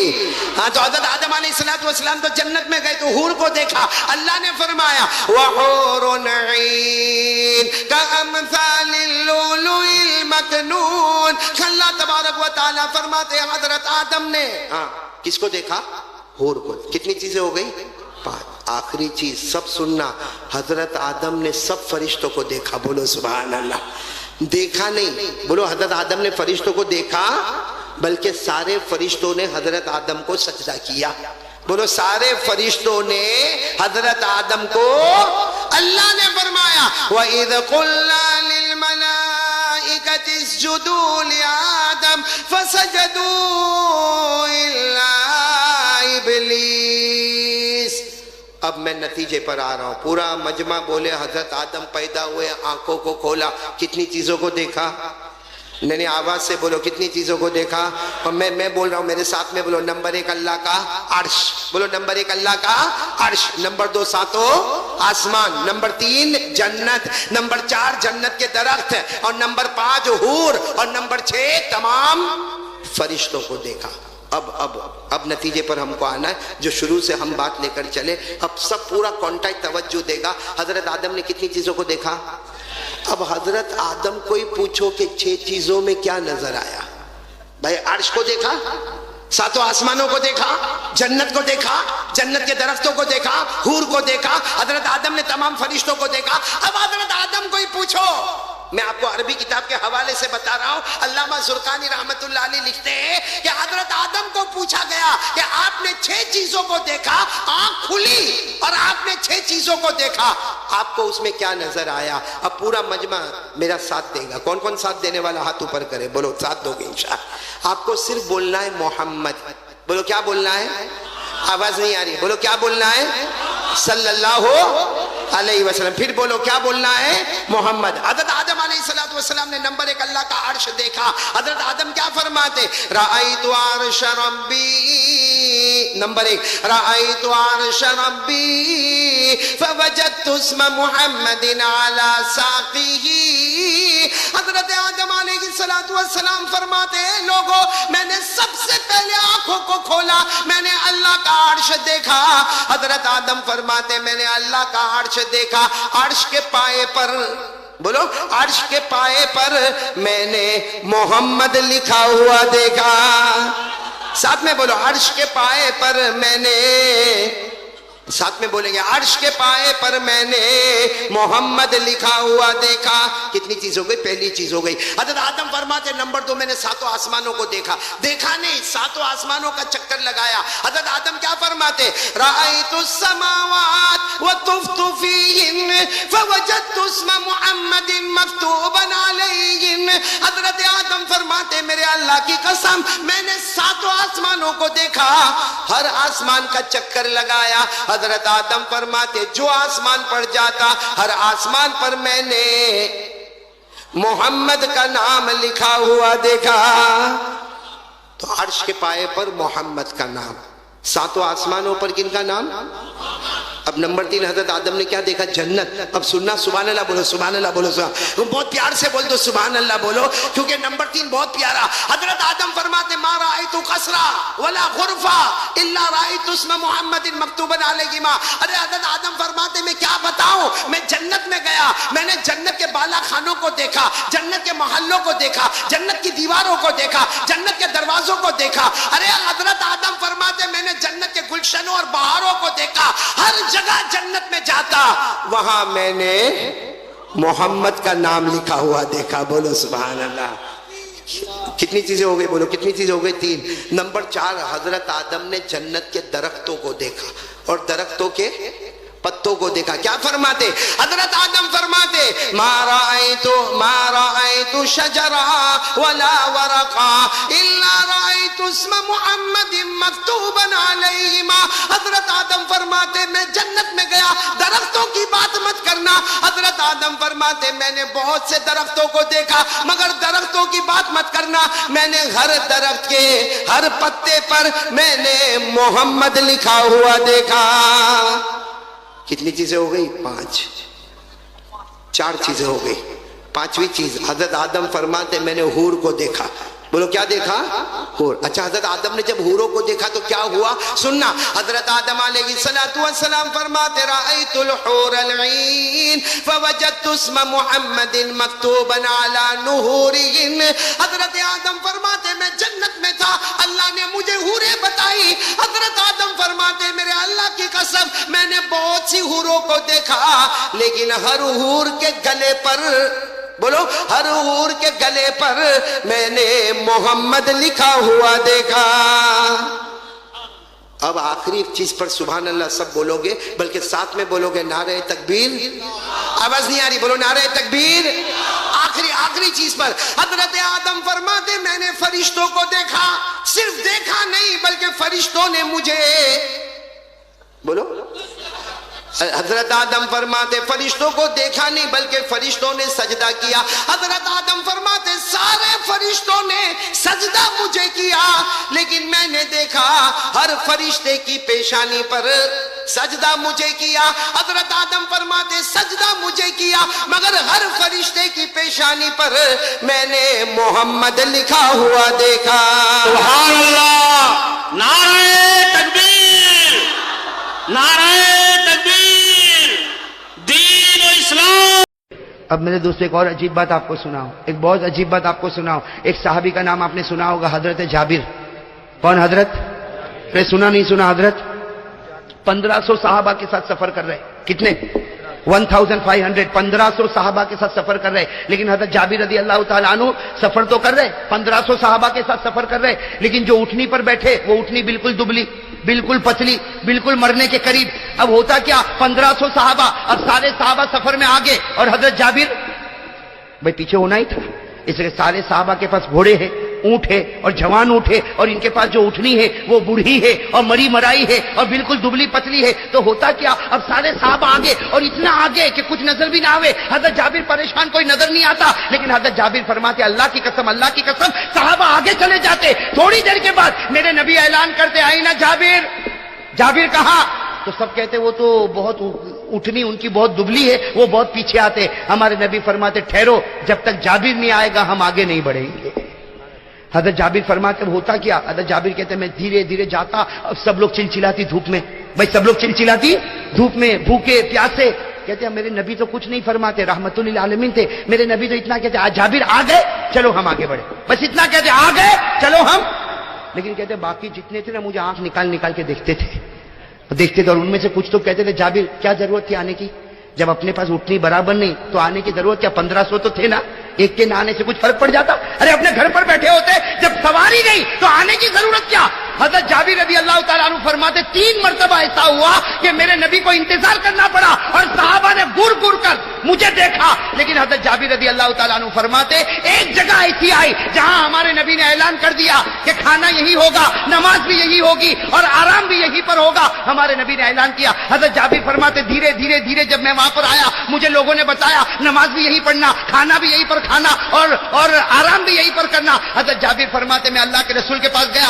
ہاں تو حضرت آدم علیہ السلام تو جنت میں گئے تو حور کو دیکھا. اللہ نے فرمایا وَحُورٌ عِينٌ كَأَمْثَالِ اللُّؤْلُؤِ الْمَكْنُونِ. اللہ تبارک و تعالیٰ فرماتے ہیں حضرت آدم نے کس کو دیکھا؟ حور کو. کتنی چیزیں ہو گئی؟ 5. آخری چیز سب سننا، حضرت آدم نے سب فرشتوں کو دیکھا. بولو سبحان اللہ. دیکھا نہیں، بولو حضرت آدم نے فرشتوں کو دیکھا بلکہ سارے فرشتوں نے حضرت آدم کو سجدہ کیا. بولو سارے فرشتوں نے حضرت آدم کو. اللہ نے فرمایا وَإِذْ قُلْنَا لِلْمَلَائِكَةِ اسْجُدُوا لِآدَمَ فَسَجَدُوا إِلَّا إِبْلِيسَ. اب میں نتیجے پر آ رہا ہوں. پورا مجمع بولے حضرت آدم پیدا ہوئے، آنکھوں کو کھولا، کتنی چیزوں کو دیکھا؟ نہیں آواز سے بولو کتنی چیزوں کو دیکھا. اور میں بول رہا ہوں میرے ساتھ میں بولو. نمبر 1 اللہ کا عرش. بولو نمبر 1 اللہ کا عرش. نمبر 2 7 آسمان. نمبر 3 جنت. نمبر 4 جنت کے درخت. اور نمبر 5 حور. اور نمبر 6 تمام فرشتوں کو دیکھا. اب نتیجے پر ہم کو آنا ہے جو شروع سے ہم بات لے کر چلے. اب سب پورا کانٹیکٹ توجہ دے گا. حضرت آدم نے کتنی چیزوں کو دیکھا؟ اب حضرت آدم کو ہی پوچھو کہ 6 چیزوں میں کیا نظر آیا؟ بھائی عرش کو دیکھا، 7 آسمانوں کو دیکھا، جنت کو دیکھا، جنت کے درختوں کو دیکھا، حور کو دیکھا، حضرت آدم نے تمام فرشتوں کو دیکھا. اب حضرت آدم کو ہی پوچھو. میں آپ کو عربی کتاب کے حوالے سے بتا رہا ہوں. علامہ زرقانی رحمت اللہ علیہ لکھتے ہیں کہ حضرت آدم کو پوچھا گیا کہ آپ نے 6 چیزوں کو دیکھا، آنکھ کھلی اور آپ نے 6 چیزوں کو دیکھا، آپ کو اس میں کیا نظر آیا؟ اب پورا مجمع میرا ساتھ دے گا. کون کون ساتھ دینے والا ہاتھ اوپر کرے؟ بولو ساتھ دو گے انشاءاللہ. آپ کو صرف بولنا ہے محمد. بولو کیا بولنا ہے؟ آواز نہیں آ رہی. بولو کیا بولنا ہے؟ صلی اللہ علیہ وسلم. پھر بولو کیا بولنا ہے؟ محمد. حضرت آدم علیہ السلام نے نمبر 1 اللہ کا عرش دیکھا. حضرت آدم کیا فرماتے؟ رأیت عرش ربی. نمبر 1 رأیت عرش ربی فوجدت اسم محمد علی ساقیہ. حضرت آدم علیہ السلام فرماتے ہیں لوگوں میں نے سب سے پہلے آنکھوں کو کھولا، میں نے اللہ کا عرش دیکھا. حضرت آدم فرماتے میں نے اللہ کا عرش دیکھا. عرش کے پائے پر، بولو عرش کے پائے پر میں نے محمد لکھا ہوا دیکھا. ساتھ میں بولو عرش کے پائے پر میں نے، ساتھ میں بولیں گے عرش کے پائے پر میں نے محمد لکھا ہوا دیکھا. کتنی چیز ہو گئی؟ پہلی چیز ہو گئی. حضرت آدم فرماتے نمبر 2 میں نے 7 آسمانوں کو دیکھا. دیکھا نہیں، 7 آسمانوں کا چکر لگایا. حضرت آدم کیا فرماتے؟ رأیت السماوات وطفت فیہن فوجدت اسم محمد مکتوبا علیہن. حضرت آدم فرماتے میرے اللہ کی قسم میں نے 7 آسمانوں کو دیکھا، ہر آسمان کا چکر لگایا. حضرت آدم فرماتے جو آسمان پر جاتا ہر آسمان پر میں نے محمد کا نام لکھا ہوا دیکھا. تو عرش کے پائے پر محمد کا نام، 7 آسمانوں پر کن کا نام؟ اب نمبر 3 حضرت آدم نے کیا دیکھا؟ جنت. اب سننا، سبحان اللہ بولو، سبحان اللہ بولو، بہت پیار سے بول دو سبحان اللہ بولو، کیونکہ نمبر 3 بہت پیارا. حضرت آدم فرماتے ما رأیت قصرا ولا غرفا الا رأیت اسم محمد مکتوبا علیہما. ارے حضرت آدم فرماتے میں کیا بتاؤں، میں جنت میں گیا، میں نے جنت کے بالا خانوں کو دیکھا، جنت کے محلوں کو دیکھا، جنت کی دیواروں کو دیکھا، جنت کے دروازوں کو دیکھا. ارے حضرت آدم فرماتے میں نے جنت کے گلشنوں اور بہاروں کو دیکھا. ہر جگہ جنت میں جاتا وہاں میں نے محمد کا نام لکھا ہوا دیکھا. بولو سبحان اللہ. کتنی چیزیں ہو گئی؟ بولو کتنی چیزیں ہو گئی؟ 3. نمبر 4 حضرت آدم نے جنت کے درختوں کو دیکھا اور درختوں کے پتوں کو دیکھا. کیا فرماتے حضرت آدم؟ فرماتے ما رأیت شجرا ولا ورقا الا رأیت اسم محمد مکتوبا علیہما. حضرت آدم فرماتے میں جنت میں گیا، درختوں کی بات مت کرنا. حضرت آدم فرماتے میں نے بہت سے درختوں کو دیکھا مگر درختوں کی بات مت کرنا، میں نے ہر درخت کے ہر پتے پر میں نے محمد لکھا ہوا دیکھا. کتنی چیزیں ہو گئی؟ 5. 4 چیزیں ہو گئی. 5ویں چیز حضرت آدم فرماتے میں نے حور کو دیکھا. بولو کیا دیکھا؟ حور. اچھا حضرت آدم نے جب حوروں کو دیکھا تو کیا ہوا؟ سننا. حضرت آدم علیہ السلام فرماتے رأیت الحور العین فوجدت اسم محمد مکتوبا علی نہورہن. حضرت آدم فرماتے میں جنت میں تھا، اللہ نے مجھے حوریں بتائی. حضرت آدم فرماتے میرے اللہ کی قسم میں نے بہت سی حوروں کو دیکھا لیکن ہر حور کے گلے پر، بولو ہر حور کے گلے پر میں نے محمد لکھا ہوا دیکھا. اب آخری چیز پر سبحان اللہ سب بولو گے، بلکہ ساتھ میں بولو گے نعرہ تکبیر. آواز نہیں آ رہی، بولو نعرہ تکبیر. آخری چیز پر حضرت آدم فرماتے میں نے فرشتوں کو دیکھا. صرف دیکھا نہیں بلکہ فرشتوں نے مجھے، بولو حضرت آدم فرماتے فرشتوں کو دیکھا نہیں بلکہ فرشتوں نے سجدہ کیا. حضرت آدم فرماتے سارے فرشتوں نے سجدہ مجھے کیا لیکن میں نے دیکھا ہر فرشتے کی پیشانی پر سجدہ مجھے کیا. حضرت آدم فرماتے سجدہ مجھے کیا مگر ہر فرشتے کی پیشانی پر میں نے محمد لکھا ہوا دیکھا. سبحان اللہ. نعرہ تکبیر، نعرہ تکبیر، دین و اسلام. اب میرے دوست ایک اور عجیب بات آپ کو سناؤں، ایک بہت عجیب بات آپ کو سناؤں. ایک صحابی کا نام آپ نے سنا ہوگا، حضرت جابر. کون حضرت؟ پھر سنا نہیں سنا حضرت؟ 1500 صحابہ کے ساتھ سفر کر رہے. کتنے؟ 1500. 1500 صحابہ کے ساتھ سفر کر رہے. لیکن حضرت جابر رضی اللہ تعالیٰ عنہ سفر تو کر رہے، 1500 صحابہ کے ساتھ سفر کر رہے، لیکن جو اٹھنی پر بیٹھے وہ اٹھنی بالکل دبلی، بالکل پتلی، بالکل مرنے کے قریب. اب ہوتا کیا، 1500 صحابہ، اب سارے صحابہ سفر میں آگے اور حضرت جابر بھائی پیچھے ہونا ہی تھا. اس لیے سارے صحابہ کے پاس گھوڑے ہیں، اونٹ ہے اور جوان اونٹ ہے، اور ان کے پاس جو اٹھنی ہے وہ بوڑھی ہے اور مری مرائی ہے اور بالکل دبلی پتلی ہے. تو ہوتا کیا، اب سارے صحابہ آگے اور اتنا آگے کہ کچھ نظر بھی نہ آوے. حضرت جابر پریشان، کوئی نظر نہیں آتا. لیکن حضرت جابر فرماتے اللہ کی قسم، اللہ کی قسم، صحابہ آگے چلے جاتے. تھوڑی دیر کے بعد میرے نبی اعلان کرتے آئی نا جابر. جابر کہاں؟ تو سب کہتے وہ تو بہت اٹھنی ان کی بہت دبلی ہے، وہ بہت پیچھے آتے. ہمارے نبی فرماتے ٹھہرو، جب تک جابر نہیں آئے گا ہم آگے نہیں بڑھیں گے. حضرت جابر فرماتے ہوتا کیا، حضرت جابر کہتے میں دھیرے دھیرے جاتا. اب سب لوگ چلچلاتی دھوپ میں، بھائی سب لوگ چلچلاتی دھوپ میں، بھوکے پیاسے. کہتے ہیں میرے نبی تو کچھ نہیں فرماتے، رحمت للعالمین تھے. میرے نبی تو اتنا کہتے جابر آ گئے چلو ہم آگے بڑھے، بس اتنا کہتے آ گئے چلو ہم. لیکن کہتے باقی جتنے تھے نا مجھے آنکھ نکال نکال کے دیکھتے تھے تھے اور ان میں سے کچھ تو کہتے تھے جابر کیا ضرورت تھی آنے کی، جب اپنے پاس اٹھنی برابر نہیں تو آنے کی ضرورت کیا؟ 1500 تو تھے نا، ایک کے نہ آنے سے کچھ فرق پڑ جاتا؟ ارے اپنے گھر پر بیٹھے ہوتے، جب سواری نہیں تو آنے کی ضرورت کیا؟ حضرت جابر رضی اللہ تعالیٰ عنہ فرماتے 3 مرتبہ ایسا ہوا کہ میرے نبی کو انتظار کرنا پڑا اور صحابہ نے گر گر کر مجھے دیکھا. لیکن حضرت جابر رضی اللہ تعالیٰ عنہ فرماتے ایک جگہ ایسی آئی جہاں ہمارے نبی نے اعلان کر دیا کہ کھانا یہی ہوگا، نماز بھی یہی ہوگی اور آرام بھی یہی پر ہوگا. ہمارے نبی نے اعلان کیا. حضرت جابر فرماتے دھیرے دھیرے دھیرے جب میں وہاں پر آیا مجھے لوگوں نے بتایا نماز بھی یہی پڑھنا، کھانا بھی یہی پر کھانا اور آرام بھی یہی پر کرنا. حضرت جابر فرماتے میں اللہ کے رسول کے پاس گیا،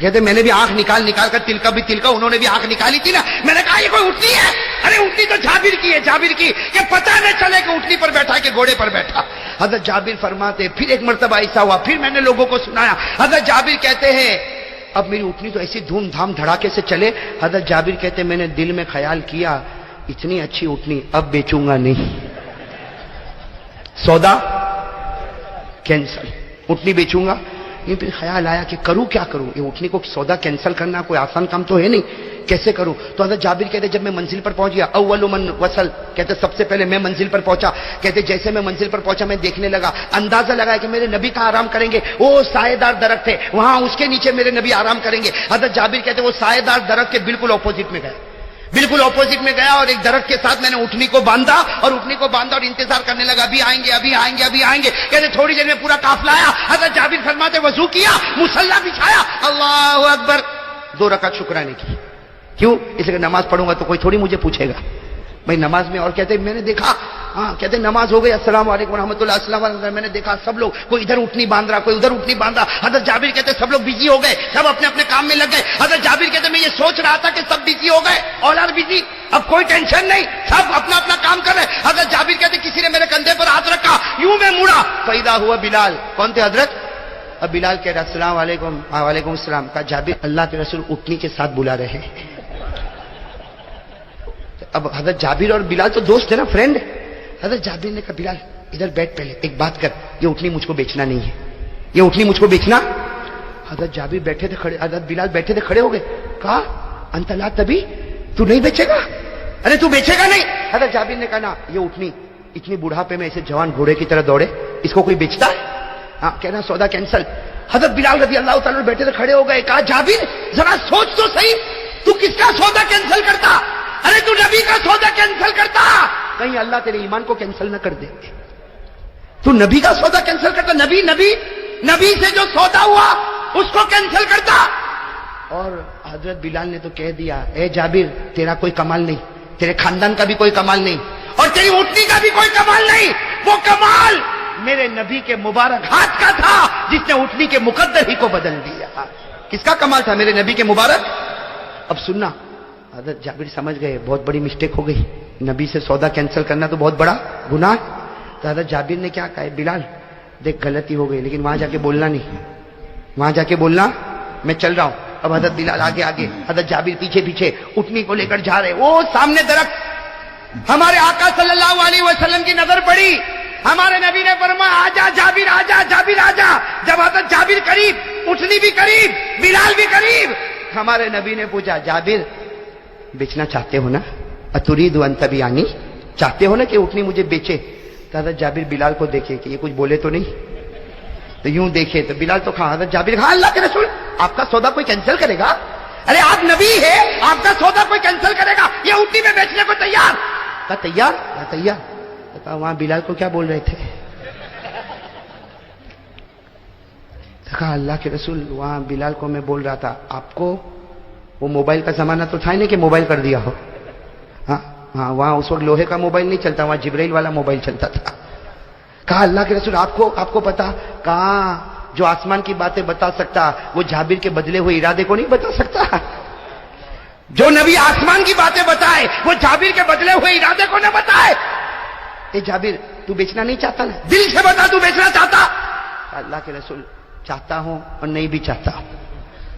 کہتے میں نے بھی آنکھ نکال کر تلکا انہوں نے بھی آنکھ نکالی تھی نا. میں نے کہا یہ کوئی اٹھنی ہے؟ ارے اٹھنی تو جابر کی ہے, جابر کی, کہ پتہ نہ چلے کہ اٹھنی پر بیٹھا کہ گھوڑے پر بیٹھا. حضرت جابر فرماتے پھر ایک مرتبہ ایسا ہوا, پھر میں نے لوگوں کو سنایا. حضرت جابر کہتے ہیں اب میری اٹھنی تو ایسی دھوم دھام دھڑاکے سے چلے. حضرت جابر کہتے میں نے دل میں خیال کیا اتنی اچھی اٹھنی اب بیچوں گا نہیں, سودا کینسل, اٹھنی بیچوں گا. یہ پھر خیال آیا کہ کروں کیا کروں, یہ اٹھنی کو سودا کینسل کرنا کوئی آسان کام تو ہے نہیں, کیسے کروں؟ تو حضرت جابر کہتے جب میں منزل پر پہنچ گیا, اول من وصل, کہتے سب سے پہلے میں منزل پر پہنچا. کہتے جیسے میں منزل پر پہنچا میں دیکھنے لگا, اندازہ لگایا کہ میرے نبی کہاں آرام کریں گے. وہ سائے دار درخت ہے, وہاں اس کے نیچے میرے نبی آرام کریں گے. حضرت جابر کہتے وہ سائے دار درخت کے بالکل اپوزٹ میں گئے, بالکل اپوزٹ میں گیا, اور ایک درخت کے ساتھ میں نے اٹھنی کو باندھا اور انتظار کرنے لگا, ابھی آئیں گے ابھی آئیں گے ابھی آئیں گے. کہتے تھوڑی دیر میں پورا قافلہ آیا. حضرت جابر فرماتے وضو کیا, مصلی بچھایا, اللہ اکبر, 2 رکعت شکرانے کی. کیوں؟ اس لیے کہ نماز پڑھوں گا تو کوئی تھوڑی مجھے پوچھے گا بھائی نماز میں. اور کہتے میں نے دیکھا, ہاں کہتے نماز ہو گئی, السلام علیکم ورحمۃ اللہ, السلام علیکم. میں نے دیکھا سب لوگ کوئی ادھر اٹھنی باندھ رہا, کوئی ادھر اٹھنی باندھ رہا. حضرت جابر کہتے سب لوگ بزی ہو گئے, سب اپنے اپنے کام میں لگ گئے. حضرت جابر کہتے میں یہ سوچ رہا تھا کہ سب بزی ہو گئے, اولاد بزی, اب کوئی ٹینشن نہیں, سب اپنا اپنا کام کر رہے. حضرت جابر کہتے کسی نے میرے کندھے پر ہاتھ رکھا, یوں میں مڑا, فیدا ہوا بلال. کون تھے حضرت؟ اب بلال کہہ رہا السلام علیکم. وعلیکم السلام. کہا جابر اللہ کے رسول اٹھنی کے ساتھ بلا رہے ہیں. اب حضرت جابر اور بلال تو دوست ہے نا, فرینڈ. حضرت جابر نے کہا بلال ادھر بیٹھ, پہلے ایک بات کر, یہ اٹھنی مجھ کو بیچنا نہیں ہے, یہ اٹھنی مجھ کو بیچنا. حضرت جابر بیٹھے تھے کھڑے, حضرت بلال بیٹھے تھے کھڑے ہو گئے. کہا انت لا تبی, تو نہیں بیچے گا؟ ارے تو بیچے گا نہیں؟ حضرت جابر نے کہا نا, یہ اٹھنی اتنی بڑھاپے میں ایسے جوان گھوڑے کی طرح دوڑے, اس کو کوئی بیچتا ہے؟ ہاں کہنا سودا کینسل. حضرت بلال رضی اللہ تعالیٰ بیٹھے تھے کھڑے ہو گئے. کہا جابر ذرا سوچ تو صحیح, تو کس کا سودا کینسل کرتا؟ ارے تو نبی کا سودا کینسل کرتا, کہیں اللہ تیرے ایمان کو کینسل نہ کر دے. تو نبی کا سودا کینسل کرتا, نبی سے جو سودا ہوا اس کو کینسل کرتا. اور حضرت بلال نے تو کہہ دیا اے جابر تیرا کوئی کمال نہیں, تیرے خاندان کا بھی کوئی کمال نہیں, اور تیری اٹھنی کا بھی کوئی کمال نہیں. وہ کمال میرے نبی کے مبارک ہاتھ کا تھا جس نے اٹھنی کے مقدر ہی کو بدل دیا. کس کا کمال تھا؟ میرے نبی کے مبارک. اب سننا, حضرت جابر سمجھ گئے بہت بڑی مسٹیک ہو گئی, نبی سے سودا کینسل کرنا تو بہت بڑا گناہ. تو حضرت جابر نے کیا کہا, بلال دیکھ غلطی ہو گئی لیکن وہاں جا کے بولنا نہیں, وہاں جا کے بولنا میں چل رہا ہوں. اب حضرت بلال آگے آگے, حضرت جابر پیچھے پیچھے اٹھنی کو لے کر جا رہے. وہ سامنے درخت, ہمارے آقا صلی اللہ علیہ وسلم کی نظر پڑی, ہمارے نبی نے فرمایا آجا جابر آجا, جابر آجا. جب حضرت جابر قریب, اٹھنی بھی قریب, بلال بھی قریب, ہمارے نبی نے پوچھا جابر بیچنا چاہتے ہو نا؟ اتريد ان تبيعني, چاہتے ہو نا کہ اٹھنی مجھے بیچے؟ تو حضرت جابر بلال کو دیکھے کہ یہ کچھ بولے تو نہیں, تو یوں دیکھے تو بلال تو کہا, حضرت جابر کہا اللہ کے رسول آپ کا سودا کوئی کینسل کرے گا؟ ارے آپ نبی ہے, آپ کا سودا کوئی کینسل کرے گا؟ یہ اٹھنی میں بیچنے کو تیار. کہا تیار؟ کہا تیار. تو کہا وہاں بلال کو کیا بول رہے تھے؟ تو کہا اللہ کے رسول وہاں بلال کو میں بول رہا تھا آپ کو وہ موبائل کا زمانہ تو تھا نہیں کہ موبائل کر دیا ہو. ہاں ہاں, وہاں اس وقت لوہے کا موبائل نہیں چلتا, وہاں جبرائیل والا موبائل چلتا تھا. کہا اللہ کے رسول آپ کو پتا؟ کہاں جو آسمان کی باتیں بتا سکتا وہ جابر کے بدلے ہوئے ارادے کو نہیں بتا سکتا. جو نبی آسمان کی باتیں بتائے وہ جابر کے بدلے ہوئے ارادے کو نہ بتائے. اے جابر تو بیچنا نہیں چاہتا نا؟ دل سے بتا تو بیچنا چاہتا؟ اللہ کے رسول چاہتا ہوں اور نہیں بھی چاہتا ہوں.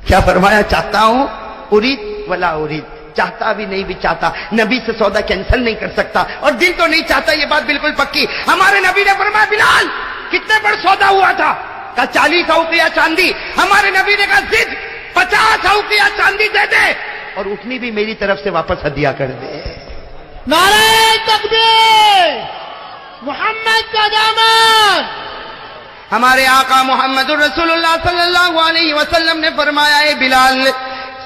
کیا فرمایا؟ چاہتا ہوں ارید ولا ارید, چاہتا بھی نہیں بھی چاہتا. نبی سے سودا کینسل نہیں کر سکتا اور دل تو نہیں چاہتا, یہ بات بالکل پکی. ہمارے نبی نے فرمایا بلال کتنے پر سودا ہوا تھا؟ کہا 40 اوقیہ چاندی. ہمارے نبی نے کہا ضد 50 اوقیہ چاندی دے دے اور اٹھنی بھی میری طرف سے واپس ہدیہ کر دے. نعرہ تکبیر, محمد کا دامن. ہمارے آقا محمد الرسول اللہ صلی اللہ علیہ وسلم نے فرمایا اے بلال,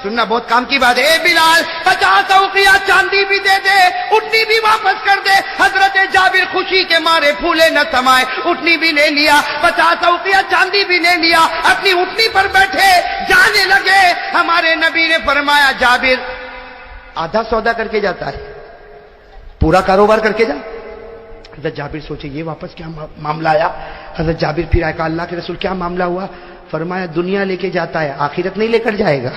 سننا بہت کام کی بات ہے, اے بلال 50 اوقیہ چاندی بھی دے دے, اٹھنی بھی واپس کر دے. حضرت جابر خوشی کے مارے پھولے نہ سمائے, اٹھنی بھی لے لیا, 50 اوقیہ چاندی بھی لے لیا, اپنی اٹھنی پر بیٹھے جانے لگے. ہمارے نبی نے فرمایا جابر آدھا سودا کر کے جاتا ہے, پورا کاروبار کر کے جا. حضرت جابر سوچے یہ واپس کیا معاملہ آیا. حضرت جابر پھر آئے, کہا اللہ کے رسول کیا معاملہ ہوا؟ فرمایا دنیا لے کے جاتا ہے آخرت نہیں لے کر جائے گا.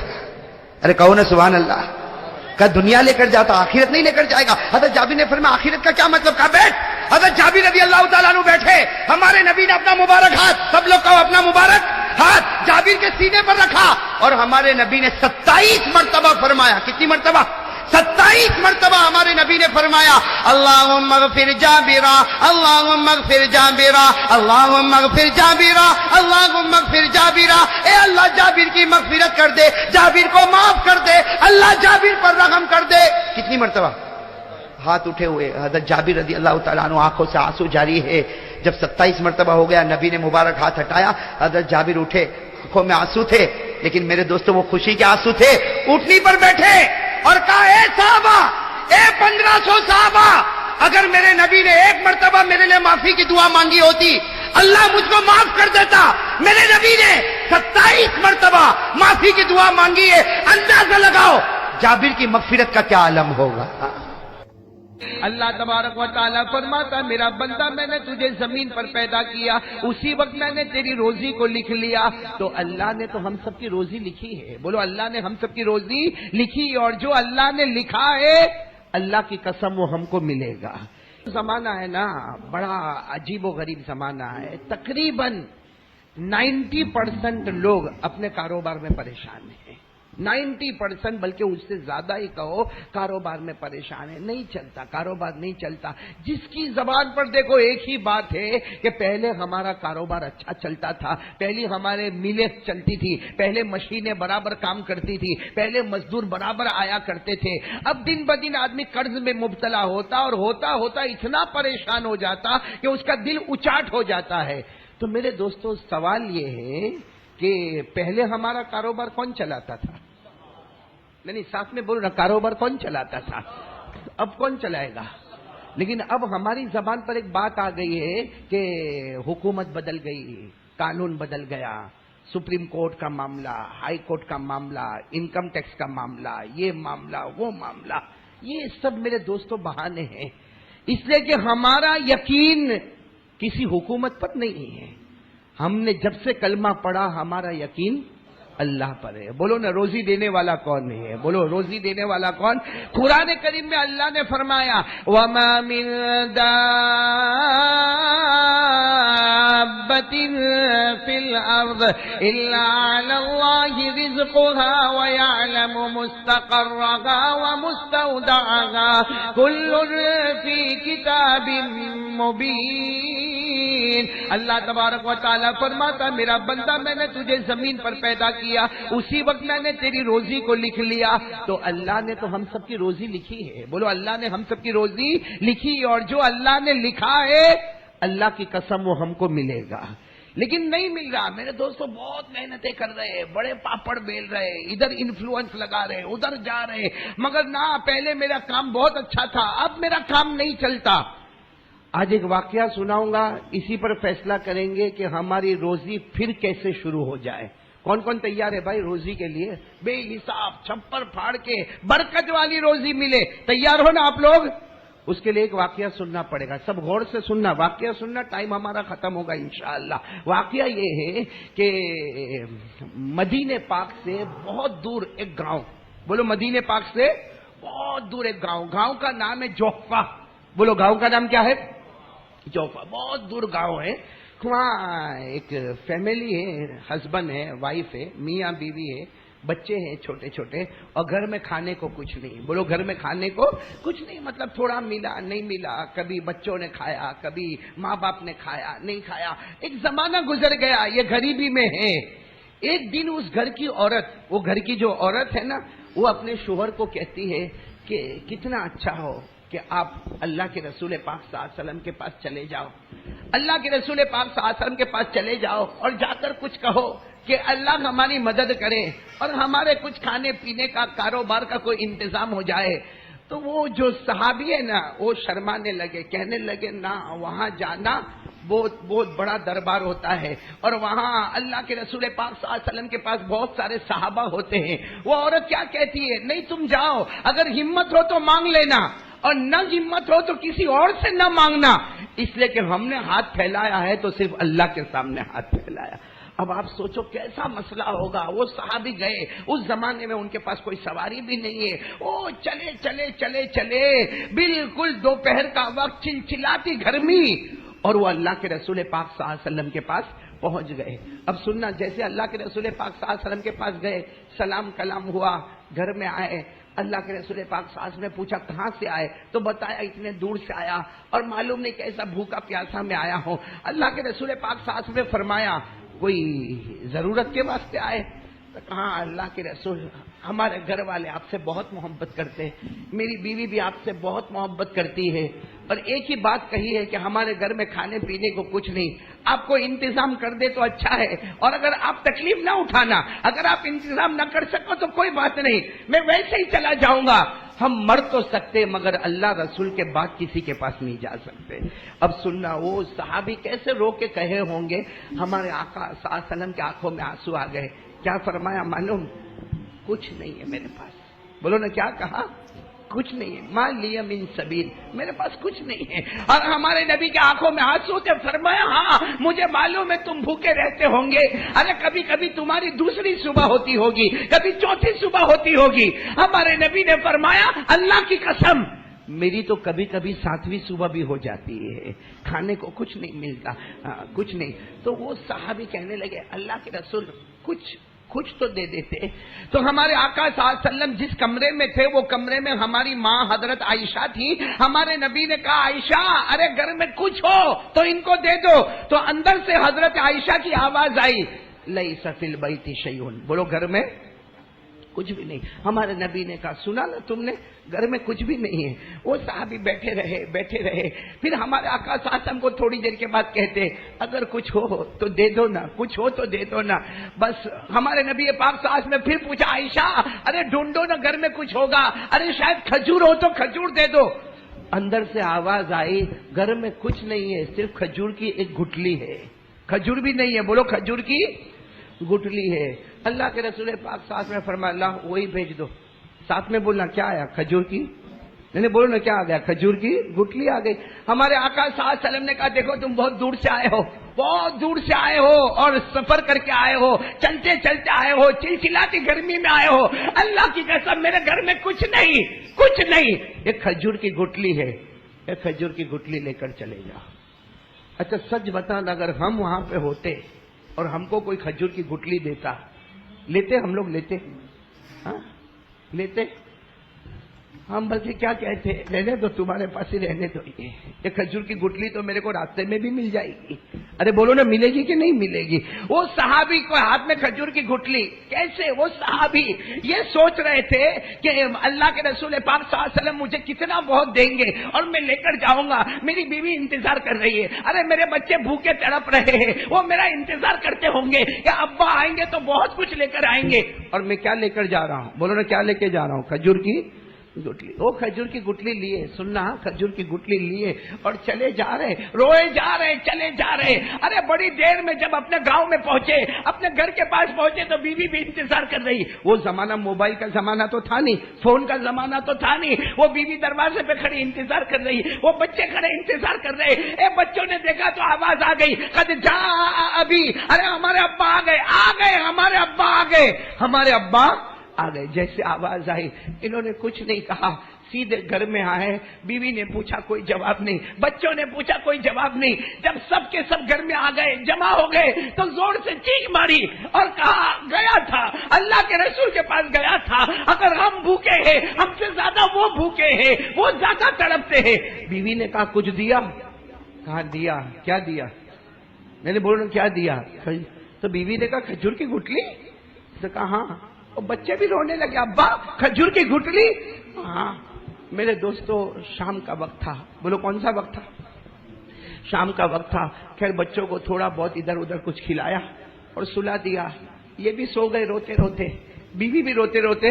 ارے کہو نا سبحان اللہ. کہا دنیا لے کر جاتا آخرت نہیں لے کر جائے گا. حضرت جابر نے فرمایا آخرت کا کیا مطلب؟ کہا بیٹھ. حضرت جابر رضی اللہ تعالیٰ عنہ بیٹھے, ہمارے نبی نے اپنا مبارک ہاتھ, سب لوگ کہو اپنا مبارک ہاتھ, جابر کے سینے پر رکھا اور ہمارے نبی نے 27 مرتبہ فرمایا. کتنی مرتبہ؟ 27 مرتبہ ہمارے نبی نے فرمایا اللہم اغفر جابرا, اللہم اغفر جابرا, اللہم اغفر جابرا, اللہم اغفر جابرا. اے اللہ جابر کی مغفرت کر دے, جابر کو معاف کر دے, اللہ جابر پر رحم کر دے. کتنی مرتبہ؟ ہاتھ اٹھے ہوئے حضرت جابر رضی اللہ تعالیٰ عنہ, آنکھوں سے آنسو جاری ہے. جب 27 مرتبہ ہو گیا, نبی نے مبارک ہاتھ ہٹایا, حضرت جابر اٹھے, آنکھوں میں آنسو تھے, لیکن میرے دوستوں وہ خوشی کے آنسو تھے. اٹھنی پر بیٹھے اور کہا اے صحابہ, اے 1500 صحابہ, اگر میرے نبی نے ایک مرتبہ میرے لیے معافی کی دعا مانگی ہوتی اللہ مجھ کو معاف کر دیتا. میرے نبی نے 27 مرتبہ معافی کی دعا مانگی ہے. اندازہ لگاؤ جابر کی مغفرت کا کیا عالم ہوگا. اللہ تبارک و تعالیٰ فرماتا میرا بندہ میں نے تجھے زمین پر پیدا کیا, اسی وقت میں نے تیری روزی کو لکھ لیا. تو اللہ نے تو ہم سب کی روزی لکھی ہے. بولو اللہ نے ہم سب کی روزی لکھی, اور جو اللہ نے لکھا ہے اللہ کی قسم وہ ہم کو ملے گا. زمانہ ہے نا بڑا عجیب و غریب زمانہ ہے. تقریباً 90% لوگ اپنے کاروبار میں پریشان ہیں. 90% بلکہ اس سے زیادہ ہی کہو کاروبار میں پریشان ہے. نہیں چلتا, کاروبار نہیں چلتا. جس کی زبان پر دیکھو ایک ہی بات ہے کہ پہلے ہمارا کاروبار اچھا چلتا تھا, پہلے ہمارے میلیں چلتی تھی, پہلے مشینیں برابر کام کرتی تھی, پہلے مزدور برابر آیا کرتے تھے. اب دن بدن آدمی قرض میں مبتلا ہوتا اور ہوتا ہوتا اتنا پریشان ہو جاتا کہ اس کا دل اچاٹ ہو جاتا ہے. تو میرے دوستو سوال یہ ہے کہ پہلے ہمارا کاروبار کون چلاتا تھا؟ نہیں ساتھ میں بول رہا, کاروبار کون چلاتا تھا؟ اب کون چلائے گا؟ لیکن اب ہماری زبان پر ایک بات آ گئی ہے کہ حکومت بدل گئی, قانون بدل گیا, سپریم کورٹ کا معاملہ, ہائی کورٹ کا معاملہ, انکم ٹیکس کا معاملہ, یہ معاملہ وہ معاملہ. یہ سب میرے دوستوں بہانے ہیں, اس لیے کہ ہمارا یقین کسی حکومت پر نہیں ہے. ہم نے جب سے کلمہ پڑھا ہمارا یقین اللہ پر ہے. بولو نا روزی دینے والا کون ہے؟ بولو روزی دینے والا کون؟ قرآن کریم میں اللہ نے فرمایا وَمَا مِن دَابَّةٍ فِي الْأَرْضِ إِلَّا عَلَى اللَّهِ رِزْقُهَا وَيَعْلَمُ مُسْتَقَرَّهَا وَمُسْتَوْدَعَهَا كُلٌّ فِي كِتَابٍ مُبِينٍ. اللہ تبارک و تعالیٰ فرماتا میرا بندہ میں نے تجھے زمین پر پیدا کیا, اسی وقت میں نے تیری روزی کو لکھ لیا. تو اللہ نے تو ہم سب کی روزی لکھی ہے. بولو اللہ نے ہم سب کی روزی لکھی, اور جو اللہ نے لکھا ہے اللہ کی قسم وہ ہم کو ملے گا. لیکن نہیں مل رہا. میرے دوستوں بہت محنتیں کر رہے ہیں, بڑے پاپڑ بیل رہے, ادھر انفلوئنس لگا رہے, ادھر جا رہے, مگر نہ پہلے میرا کام بہت اچھا تھا, اب میرا کام نہیں چلتا. آج ایک واقعہ سناؤں گا, اسی پر فیصلہ کریں گے کہ ہماری روزی پھر کیسے شروع ہو جائے. کون کون تیار ہے بھائی روزی کے لیے؟ بے حساب چھپر پھاڑ کے برکت والی روزی ملے, تیار ہو نا آپ لوگ؟ اس کے لیے ایک واقعہ سننا پڑے گا. سب غور سے سننا, واقعہ سننا, ٹائم ہمارا ختم ہوگا انشاءاللہ. واقعہ یہ ہے کہ مدینے پاک سے بہت دور ایک گاؤں, بولو مدینے پاک سے بہت دور ایک گاؤں, گاؤں کا نام ہے جوفہ. بولو گاؤں کا نام کیا ہے؟ جوفہ. بہت دور گاؤں ہے. وہاں ایک فیملی ہے, ہسبینڈ ہے, وائف ہے, میاں بیوی ہے, بچے ہیں چھوٹے چھوٹے, اور گھر میں کھانے کو کچھ نہیں. بولو گھر میں کھانے کو کچھ نہیں, مطلب تھوڑا ملا نہیں ملا, کبھی بچوں نے کھایا, کبھی ماں باپ نے کھایا نہیں کھایا. ایک زمانہ گزر گیا, یہ غریبی میں ہے. ایک دن اس گھر کی عورت, وہ گھر کی جو عورت ہے نا, وہ اپنے شوہر کو کہتی ہے کہ کتنا اچھا ہو کہ آپ اللہ کے رسول پاک صلی اللہ علیہ وسلم کے پاس چلے جاؤ, اللہ کے رسول پاک صلی اللہ علیہ وسلم کے پاس چلے جاؤ اور جا کر کچھ کہو کہ اللہ ہماری مدد کرے اور ہمارے کچھ کھانے پینے کا کاروبار کا کوئی انتظام ہو جائے. تو وہ جو صحابی ہے نا وہ شرمانے لگے, کہنے لگے نہ, وہاں جانا بہت بڑا دربار ہوتا ہے اور وہاں اللہ کے رسول پاک صلی اللہ علیہ وسلم کے پاس بہت سارے صحابہ ہوتے ہیں. وہ عورت کیا کہتی ہے, نہیں تم جاؤ, اگر ہمت ہو تو مانگ لینا, اور نہ ہمت ہو تو کسی اور سے نہ مانگنا, اس لیے کہ ہم نے ہاتھ پھیلایا ہے تو صرف اللہ کے سامنے ہاتھ پھیلایا. اب آپ سوچو کیسا مسئلہ ہوگا. وہ صحابی گئے, اس زمانے میں ان کے پاس کوئی سواری بھی نہیں ہے, وہ چلے چلے چلے چلے بالکل دوپہر کا وقت, چلچلاتی گرمی, اور وہ اللہ کے رسول پاک صلی اللہ علیہ وسلم کے پاس پہنچ گئے. اب سننا, جیسے اللہ کے رسول پاک صلی اللہ علیہ وسلم کے پاس گئے, سلام کلام ہوا, گھر میں آئے, اللہ کے رسول پاک صلی اللہ علیہ وسلم نے پوچھا کہاں سے آئے, تو بتایا اتنے دور سے آیا اور معلوم نہیں کیسا بھوکا پیاسا میں آیا ہوں. اللہ کے رسول پاک صلی اللہ علیہ وسلم نے فرمایا کوئی ضرورت کے واسطے آئے؟ تو کہا اللہ کے رسول ہمارے گھر والے آپ سے بہت محبت کرتے ہیں, میری بیوی بھی آپ سے بہت محبت کرتی ہے, اور ایک ہی بات کہی ہے کہ ہمارے گھر میں کھانے پینے کو کچھ نہیں, آپ کو انتظام کر دے تو اچھا ہے, اور اگر آپ تکلیف نہ اٹھانا, اگر آپ انتظام نہ کر سکو تو کوئی بات نہیں, میں ویسے ہی چلا جاؤں گا. ہم مر تو سکتے مگر اللہ رسول کے بعد کسی کے پاس نہیں جا سکتے. اب سننا, وہ صحابی کیسے رو کے کہے ہوں گے, ہمارے آقا صلی اللہ علیہ وسلم کے آنکھوں میں آنسو آ گئے. کیا فرمایا معلوم؟ کچھ نہیں ہے میرے پاس. بولو نا کیا کہا؟ کچھ نہیں ہے. ما لی من سبیل, میرے پاس کچھ نہیں ہے. اور ہمارے نبی کے آنکھوں میں آنسو تھے. فرمایا ہاں مجھے معلوم ہے تم بھوکے رہتے ہوں گے, ارے کبھی کبھی تمہاری دوسری صبح ہوتی ہوگی, کبھی چوتھی صبح ہوتی ہوگی. ہمارے نبی نے فرمایا اللہ کی قسم میری تو کبھی کبھی 7ویں صبح بھی ہو جاتی ہے, کھانے کو کچھ نہیں ملتا, کچھ نہیں. تو وہ صحابی کہنے لگے اللہ کے رسول کچھ تو دے دیتے. تو ہمارے آقا صلی اللہ علیہ وسلم جس کمرے میں تھے وہ کمرے میں ہماری ماں حضرت عائشہ تھی. ہمارے نبی نے کہا عائشہ ارے گھر میں کچھ ہو تو ان کو دے دو. تو اندر سے حضرت عائشہ کی آواز آئی لیس فی البیت شیء, بولو گھر میں کچھ بھی نہیں. ہمارے نبی نے کہا سنا نا تم نے, گھر میں کچھ بھی نہیں ہے. وہ صحابی بیٹھے رہے. پھر ہمارے آقا صلی اللہ علیہ وسلم کو تھوڑی دیر کے بعد کہتے اگر کچھ ہو تو دے دو نا, کچھ ہو تو دے دو نا. بس ہمارے نبی پاک صلی اللہ علیہ وسلم نے پھر پوچھا عائشہ ارے ڈھونڈو نا گھر میں کچھ ہوگا, ارے شاید کھجور ہو تو کھجور دے دو. اندر سے آواز آئی گھر میں کچھ نہیں ہے, صرف کھجور کی ایک گٹلی ہے. کھجور بھی نہیں ہے, بولو کھجور کی گٹلی ہے. اللہ کے رسول پاک ساتھ میں فرمایا اللہ وہی بھیج دو. ساتھ میں بولنا کیا آیا؟ کھجور کی, نہیں بولو نا کیا آ گیا؟ کھجور کی گٹلی آ گئی. ہمارے آقا صلی اللہ علیہ وسلم نے کہا دیکھو تم بہت دور سے آئے ہو, بہت دور سے آئے ہو اور سفر کر کے آئے ہو, چلتے چلتے آئے ہو, چلچلاتی گرمی میں آئے ہو, اللہ کی قسم میرے گھر میں کچھ نہیں. ایک کھجور کی گٹلی ہے, ایک کھجور کی گٹلی لے کر چلے جاؤ. اچھا سچ بتانا اگر ہم وہاں پہ ہوتے اور ہم کو کوئی کھجور کی گٹلی دیتا, لیتے ہم لوگ لیتے؟ ہاں لیتے. ہم بلکہ کیا کہتے رہنے دو, تمہارے پاس ہی رہنے دو, یہ کھجور کی گٹلی تو میرے کو راستے میں بھی مل جائے گی. ارے بولو نا ملے گی کہ نہیں ملے گی؟ وہ صحابی کو ہاتھ میں کھجور کی گٹلی, کیسے وہ صحابی یہ سوچ رہے تھے کہ اللہ کے رسول پاک صلی اللہ علیہ وسلم مجھے کتنا بہت دیں گے اور میں لے کر جاؤں گا. میری بیوی انتظار کر رہی ہے, ارے میرے بچے بھوکے تڑپ رہے ہیں, وہ میرا انتظار کرتے ہوں گے کہ ابا آئیں گے تو بہت کچھ لے کر آئیں گے. اور میں کیا لے کر جا رہا ہوں؟ بولو نا کیا لے کے جا رہا ہوں؟ کھجور کی گٹلی. وہ کھجور کی گٹلی لیے, سننا کھجور کی گٹلی لیے اور چلے جا رہے, روئے جا رہے, چلے جا رہے. ارے بڑی دیر میں جب اپنے گاؤں میں پہنچے, اپنے گھر کے پاس پہنچے تو بیوی بھی انتظار کر رہی. وہ زمانہ موبائل کا زمانہ تو تھا نہیں, فون کا زمانہ تو تھا نہیں. وہ بیوی دروازے پہ کھڑی انتظار کر رہی, وہ بچے کھڑے انتظار کر رہے. بچوں نے دیکھا تو آواز آ گئی قد جاء ابی, ارے ہمارے ابا آ گئے, ہمارے ابا آ گئے. جیسے آواز آئی انہوں نے کچھ نہیں کہا, سیدھے گھر میں آئے. بیوی نے پوچھا کوئی جواب نہیں, بچوں نے پوچھا کوئی جواب نہیں. جب سب کے سب گھر میں آ گئے, جمع ہو گئے تو زور سے چیخ ماری اور کہا گیا تھا اللہ کے رسول کے پاس گیا تھا, اگر ہم بھوکے ہیں ہم سے زیادہ وہ بھوکے ہیں, وہ زیادہ تڑپتے ہیں. بیوی نے کہا کچھ دیا؟ کہا دیا. کیا دیا؟ میں نے بولنا کیا دیا؟ تو بیوی نے کہا کھجور کی گٹلی. تو کہا ہاں. بچے بھی رونے لگے, ابا کھجور کی گٹلی. ہاں میرے دوستو شام کا وقت تھا. بولو کون سا وقت تھا؟ شام کا وقت تھا. خیر بچوں کو تھوڑا بہت ادھر ادھر کچھ کھلایا اور سلا دیا. یہ بھی سو گئے روتے روتے, بیوی بھی روتے روتے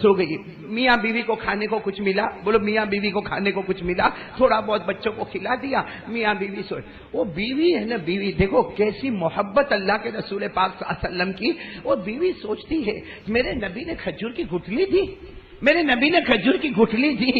سو گئی. میاں بیوی کو کھانے کو کچھ ملا, بولو میاں بیوی کو کھانے کو کچھ ملا, تھوڑا بہت بچوں کو کھلا دیا, میاں بیوی سوئے. وہ بیوی ہے نا, بیوی دیکھو کیسی محبت اللہ کے رسول پاک صلی اللہ علیہ وسلم کی. وہ بیوی سوچتی ہے میرے نبی نے کھجور کی گٹلی دی, میرے نبی نے کھجور کی گٹلی دی.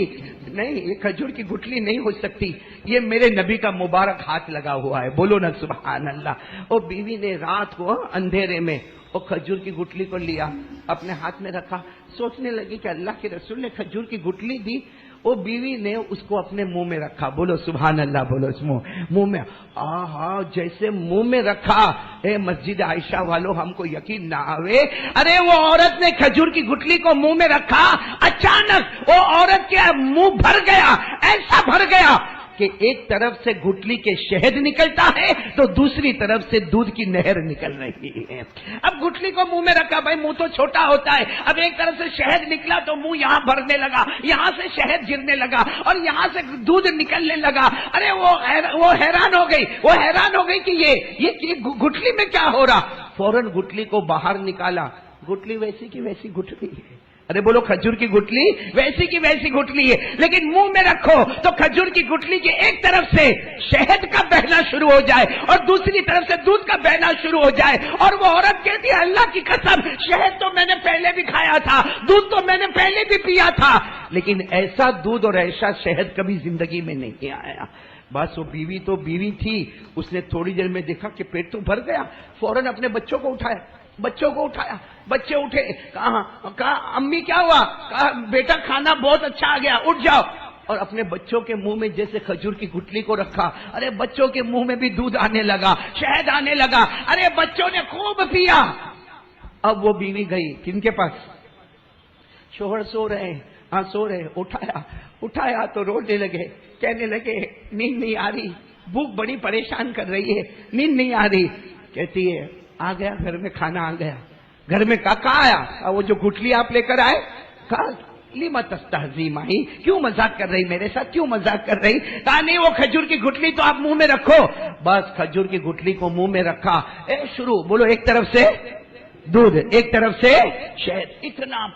نہیں یہ کھجور کی گٹلی نہیں ہو سکتی، یہ میرے نبی کا مبارک ہاتھ لگا ہوا ہے، بولو نا سبحان اللہ۔ اور بیوی نے رات کو اندھیرے میں وہ کھجور کی گٹلی کو لیا، اپنے ہاتھ میں رکھا، سوچنے لگی کہ اللہ کے رسول نے کھجور کی گٹلی دی، وہ بیوی نے اس کو اپنے منہ میں رکھا، بولو سبحان اللہ، بولو اس منہ میں، آہا جیسے منہ میں رکھا، اے مسجد عائشہ والوں ہم کو یقین نہ آوے، ارے وہ عورت نے کھجور کی گٹلی کو منہ میں رکھا، اچانک وہ عورت کے منہ بھر گیا، ایسا بھر گیا کہ ایک طرف سے گٹلی کے شہد نکلتا ہے تو دوسری طرف سے دودھ کی نہر نکل رہی ہے۔ اب گٹلی کو منہ میں رکھا، بھائی منہ تو چھوٹا ہوتا ہے، اب ایک طرف سے شہد نکلا تو منہ یہاں بھرنے لگا، یہاں سے شہد گرنے لگا اور یہاں سے دودھ نکلنے لگا۔ ارے وہ حیران ہو گئی کہ یہ گٹلی میں کیا ہو رہا، فوراً گٹلی کو باہر نکالا، گٹلی ویسی کی ویسی گٹلی ہے، ارے بولو کھجور کی گٹلی ویسی کی ویسی گٹلی ہے، لیکن منہ میں رکھو تو کھجور کی گٹلی کے ایک طرف سے شہد کا بہنا شروع ہو جائے اور دوسری طرف سے دودھ کا بہنا شروع ہو جائے، اور وہ عورت کہتی ہے اللہ کی قسم شہد تو میں نے پہلے بھی کھایا تھا، دودھ تو میں نے پہلے بھی پیا تھا، لیکن ایسا دودھ اور ایسا شہد کبھی زندگی میں نہیں آیا۔ بس وہ بیوی تو بیوی تھی، اس نے تھوڑی دیر میں دیکھا کہ پیٹ تو بھر گیا، فوراً اپنے بچوں کو اٹھایا، بچے اٹھے، کہا امی کیا ہوا، کہا بیٹا کھانا بہت اچھا آ گیا، اٹھ جاؤ، اور اپنے بچوں کے منہ میں جیسے کھجور کی گٹلی کو رکھا، ارے بچوں کے منہ میں بھی دودھ آنے لگا، شہد آنے لگا، ارے بچوں نے خوب پیا۔ اب وہ بیوی گئی کن کے پاس، شوہر سو رہے، اٹھایا تو رونے لگے، کہنے لگے نیند نہیں آ رہی، بھوک بڑی پریشان کر رہی ہے، نیند نہیں آ رہی، کہتی ہے آ گیا گھر میں کھانا آ گیا، گھر میں کہاں آیا، وہ جو گٹلی آپ لے کر آئے، کہا لما تستہزی ماہی، کیوں مذاق کر رہی میرے ساتھ، کیوں مذاق کر رہی، کہا نہیں وہ کھجور کی گٹلی تو آپ منہ میں رکھو، بس کھجور کی گٹلی کو منہ میں رکھا، شروع، بولو ایک طرف سے دودھ ایک طرف سے شہد، اتنا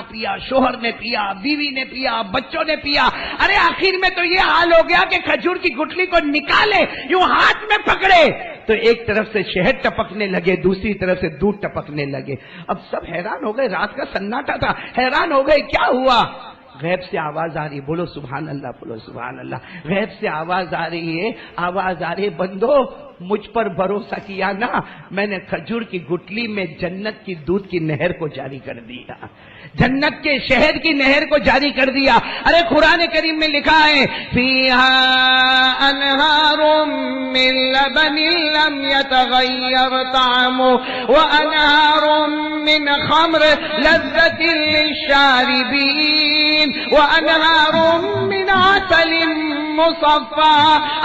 پیا، شوہر نے پیا، بیوی نے پیا، بچوں نے پیا، ارے آخر میں تو یہ حال ہو گیا کہ کھجور کی گٹلی کو نکالے یوں ہاتھ میں پکڑے تو ایک طرف سے شہد ٹپکنے لگے، دوسری طرف سے دودھ ٹپکنے لگے۔ اب سب حیران ہو گئے، رات کا سناٹا تھا، حیران ہو گئے کیا ہوا۔ غیب سے آواز آ رہی، بولو سبحان اللہ، بولو سبحان اللہ، غیب سے آواز آ رہی ہے، بندو مجھ پر بھروسہ کیا نا، میں نے کھجور کی گٹلی میں جنت کی دودھ کی نہر کو جاری کر دیا، جنت کے شہد کی نہر کو جاری کر دیا۔ ارے قرآن کریم میں لکھا ہے فیہا انہار من لبن لم یتغیر طعمه وانہار من خمر لذت للشاربین وانہار من عسل مصفا۔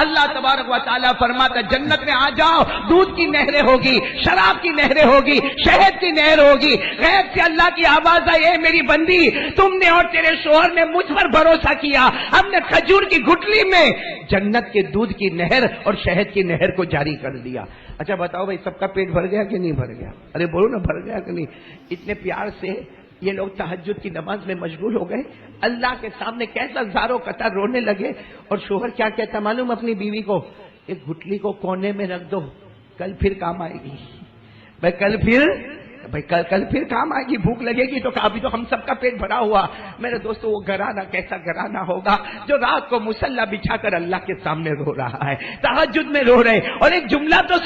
اللہ تبارک و تعالیٰ فرماتا جنت میں آ جاؤ، دودھ کی نہریں ہوگی، شراب کی نہریں ہوگی، شہد کی نہر ہوگی۔ غیب سے اللہ کی آواز آئی، اے میری بندی تم نے اور تیرے شوہر نے مجھ پر بھروسہ کیا، ہم نے کھجور کی گٹلی میں جنت کے دودھ کی نہر اور شہد کی نہر کو جاری کر دیا۔ اچھا بتاؤ بھائی سب کا پیٹ بھر گیا کہ نہیں بھر گیا؟ ارے بولو نا بھر گیا کہ نہیں؟ اتنے پیار سے یہ لوگ تہجد کی نماز میں مشغول ہو گئے، اللہ کے سامنے کیسا زارو قطار رونے لگے، اور شوہر کیا کہتا معلوم اپنی بیوی کو، ایک گٹلی کو کونے میں رکھ دو، کل پھر کام آئے گی، کل پھر کام آئے گی، بھوک لگے گی تو ابھی تو ہم سب کا پیٹ بھرا ہوا۔ میرے دوستو وہ گھرانہ کیسا گھرانہ ہوگا جو رات کو مصلی بچھا کر اللہ کے سامنے رو رہا ہے، تہجد میں رو رہے۔ اور ایک جملہ تو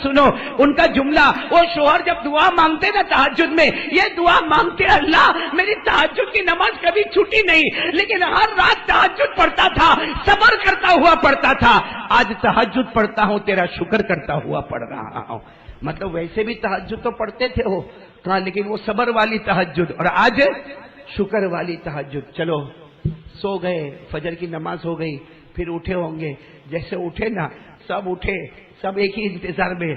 سنو ان کا جملہ، وہ شوہر جب دعا مانگتے نا تہجد میں، یہ دعا مانگتے اللہ میری تہجد کی نماز کبھی چھوٹی نہیں، لیکن ہر رات تہجد پڑھتا تھا، صبر کرتا ہوا پڑھتا تھا، آج تہجد پڑھتا ہوں تیرا شکر کرتا ہوا پڑھ رہا ہوں۔ مطلب ویسے بھی تہجد تو پڑھتے تھے وہ کہاں، لیکن وہ صبر والی تہجد، اور آج شکر والی تہجد۔ چلو سو گئے، فجر کی نماز ہو گئی، پھر اٹھے ہوں گے، جیسے اٹھے نا سب اٹھے، سب ایک ہی انتظار میں،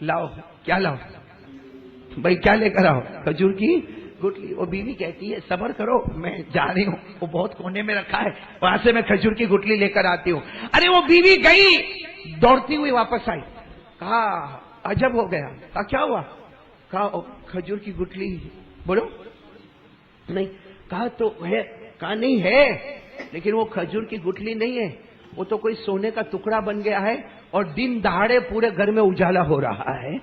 لاؤ کیا لاؤ بھائی، کیا لے کر آؤ؟ کھجور کی گٹلی۔ وہ بیوی کہتی ہے صبر کرو میں جا رہی ہوں، وہ بہت کونے میں رکھا ہے، وہاں سے میں کھجور کی گٹلی لے کر آتی ہوں۔ ارے وہ بیوی گئی، دوڑتی ہوئی واپس آئی، کہا عجب ہو گیا، کہا کیا ہوا؟ کہا کھجور کی گٹلی، بولو نہیں، کہا تو ہے، کہا نہیں ہے، لیکن وہ کھجور کی گٹلی نہیں ہے، وہ تو کوئی سونے کا ٹکڑا بن گیا ہے اور دن دہاڑے پورے گھر میں اجالا ہو رہا ہے۔